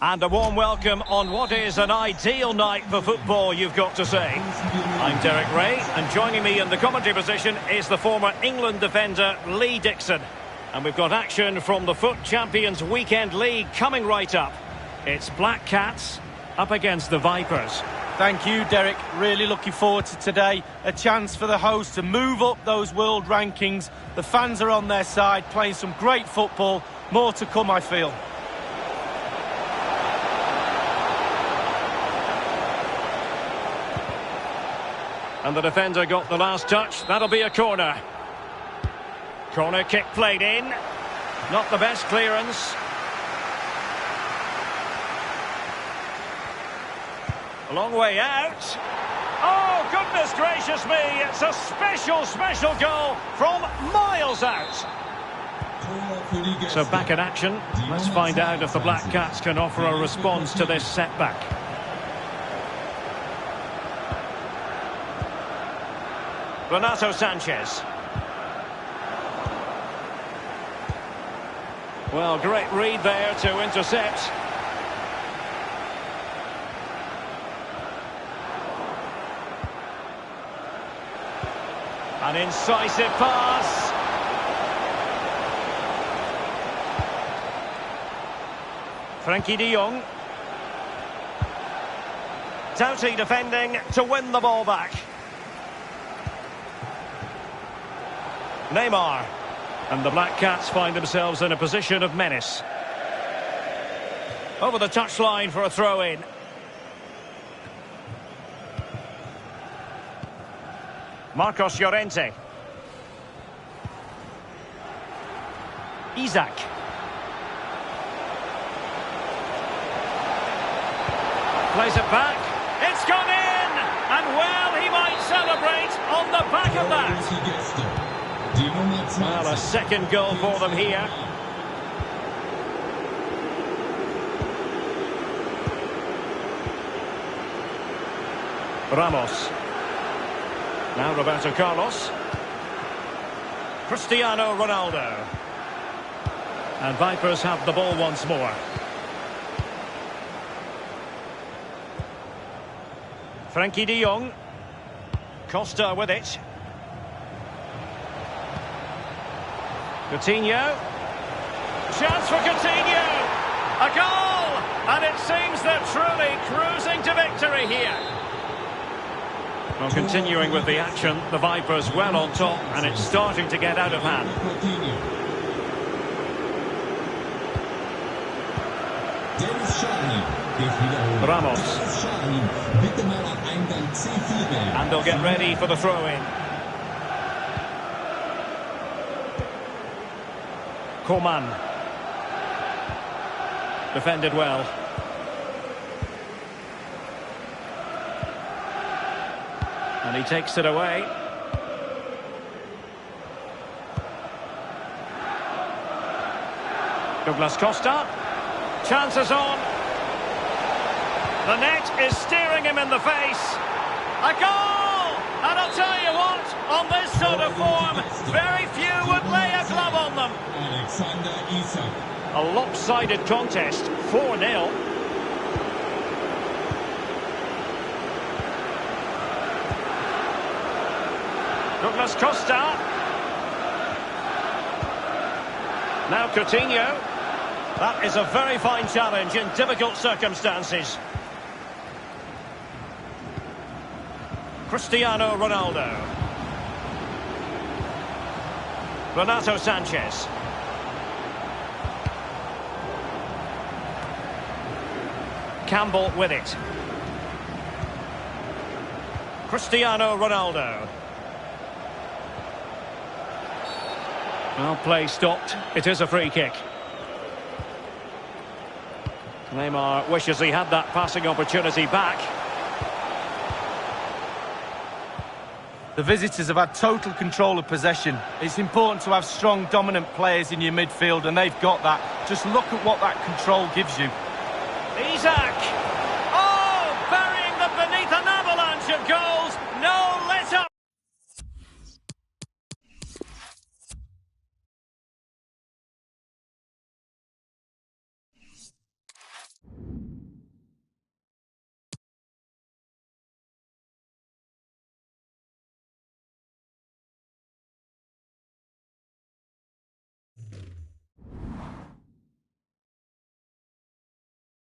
And a warm welcome on what is an ideal night for football, you've got to say. I'm Derek Ray, and joining me in the commentary position is the former England defender Lee Dixon. And we've got action from the FUT Champions Weekend League coming right up. It's Black Cats up against the Vipers. Thank you, Derek. Really looking forward to today. A chance for the hosts to move up those world rankings. The fans are on their side, playing some great football. More to come, I feel. And the defender got the last touch. That'll be a corner. Corner kick played in. Not the best clearance. A long way out. Oh, goodness gracious me. It's a special goal from miles out. So back in action. Let's find out if the Black Cats can offer a response to this setback. Renato Sanchez. Well, great read there to intercept. An incisive pass. Frankie de Jong. Doughty defending to win the ball back. Neymar. And the Black Cats find themselves in a position of menace. Over the touchline for a throw-in. Marcos Llorente. Isaac. Plays it back. It's gone in! And well, he might celebrate on the back of that. Well, a second goal for them here. Ramos. Now Roberto Carlos. Cristiano Ronaldo. And Vipers have the ball once more. Frankie de Jong. Costa with it. Coutinho. Chance for Coutinho. A goal! And it seems they're truly cruising to victory here. Well, continuing with the action, the Vipers well on top, and it's starting to get out of hand. Ramos. And they'll get ready for the throw-in. Coman. Defended well. And he takes it away. Douglas Costa. Chances on. The net is staring him in the face. A goal! And I'll tell you what, on this sort of form, very few would lay a glove on them. A lopsided contest, 4-0. Douglas Costa. Now Coutinho. That is a very fine challenge in difficult circumstances. Cristiano Ronaldo. Renato Sanchez. Campbell with it. Cristiano Ronaldo. Well, play stopped. It is a free kick. Neymar wishes he had that passing opportunity back. The visitors have had total control of possession. It's important to have strong, dominant players in your midfield, and they've got that. Just look at what that control gives you. Isaac!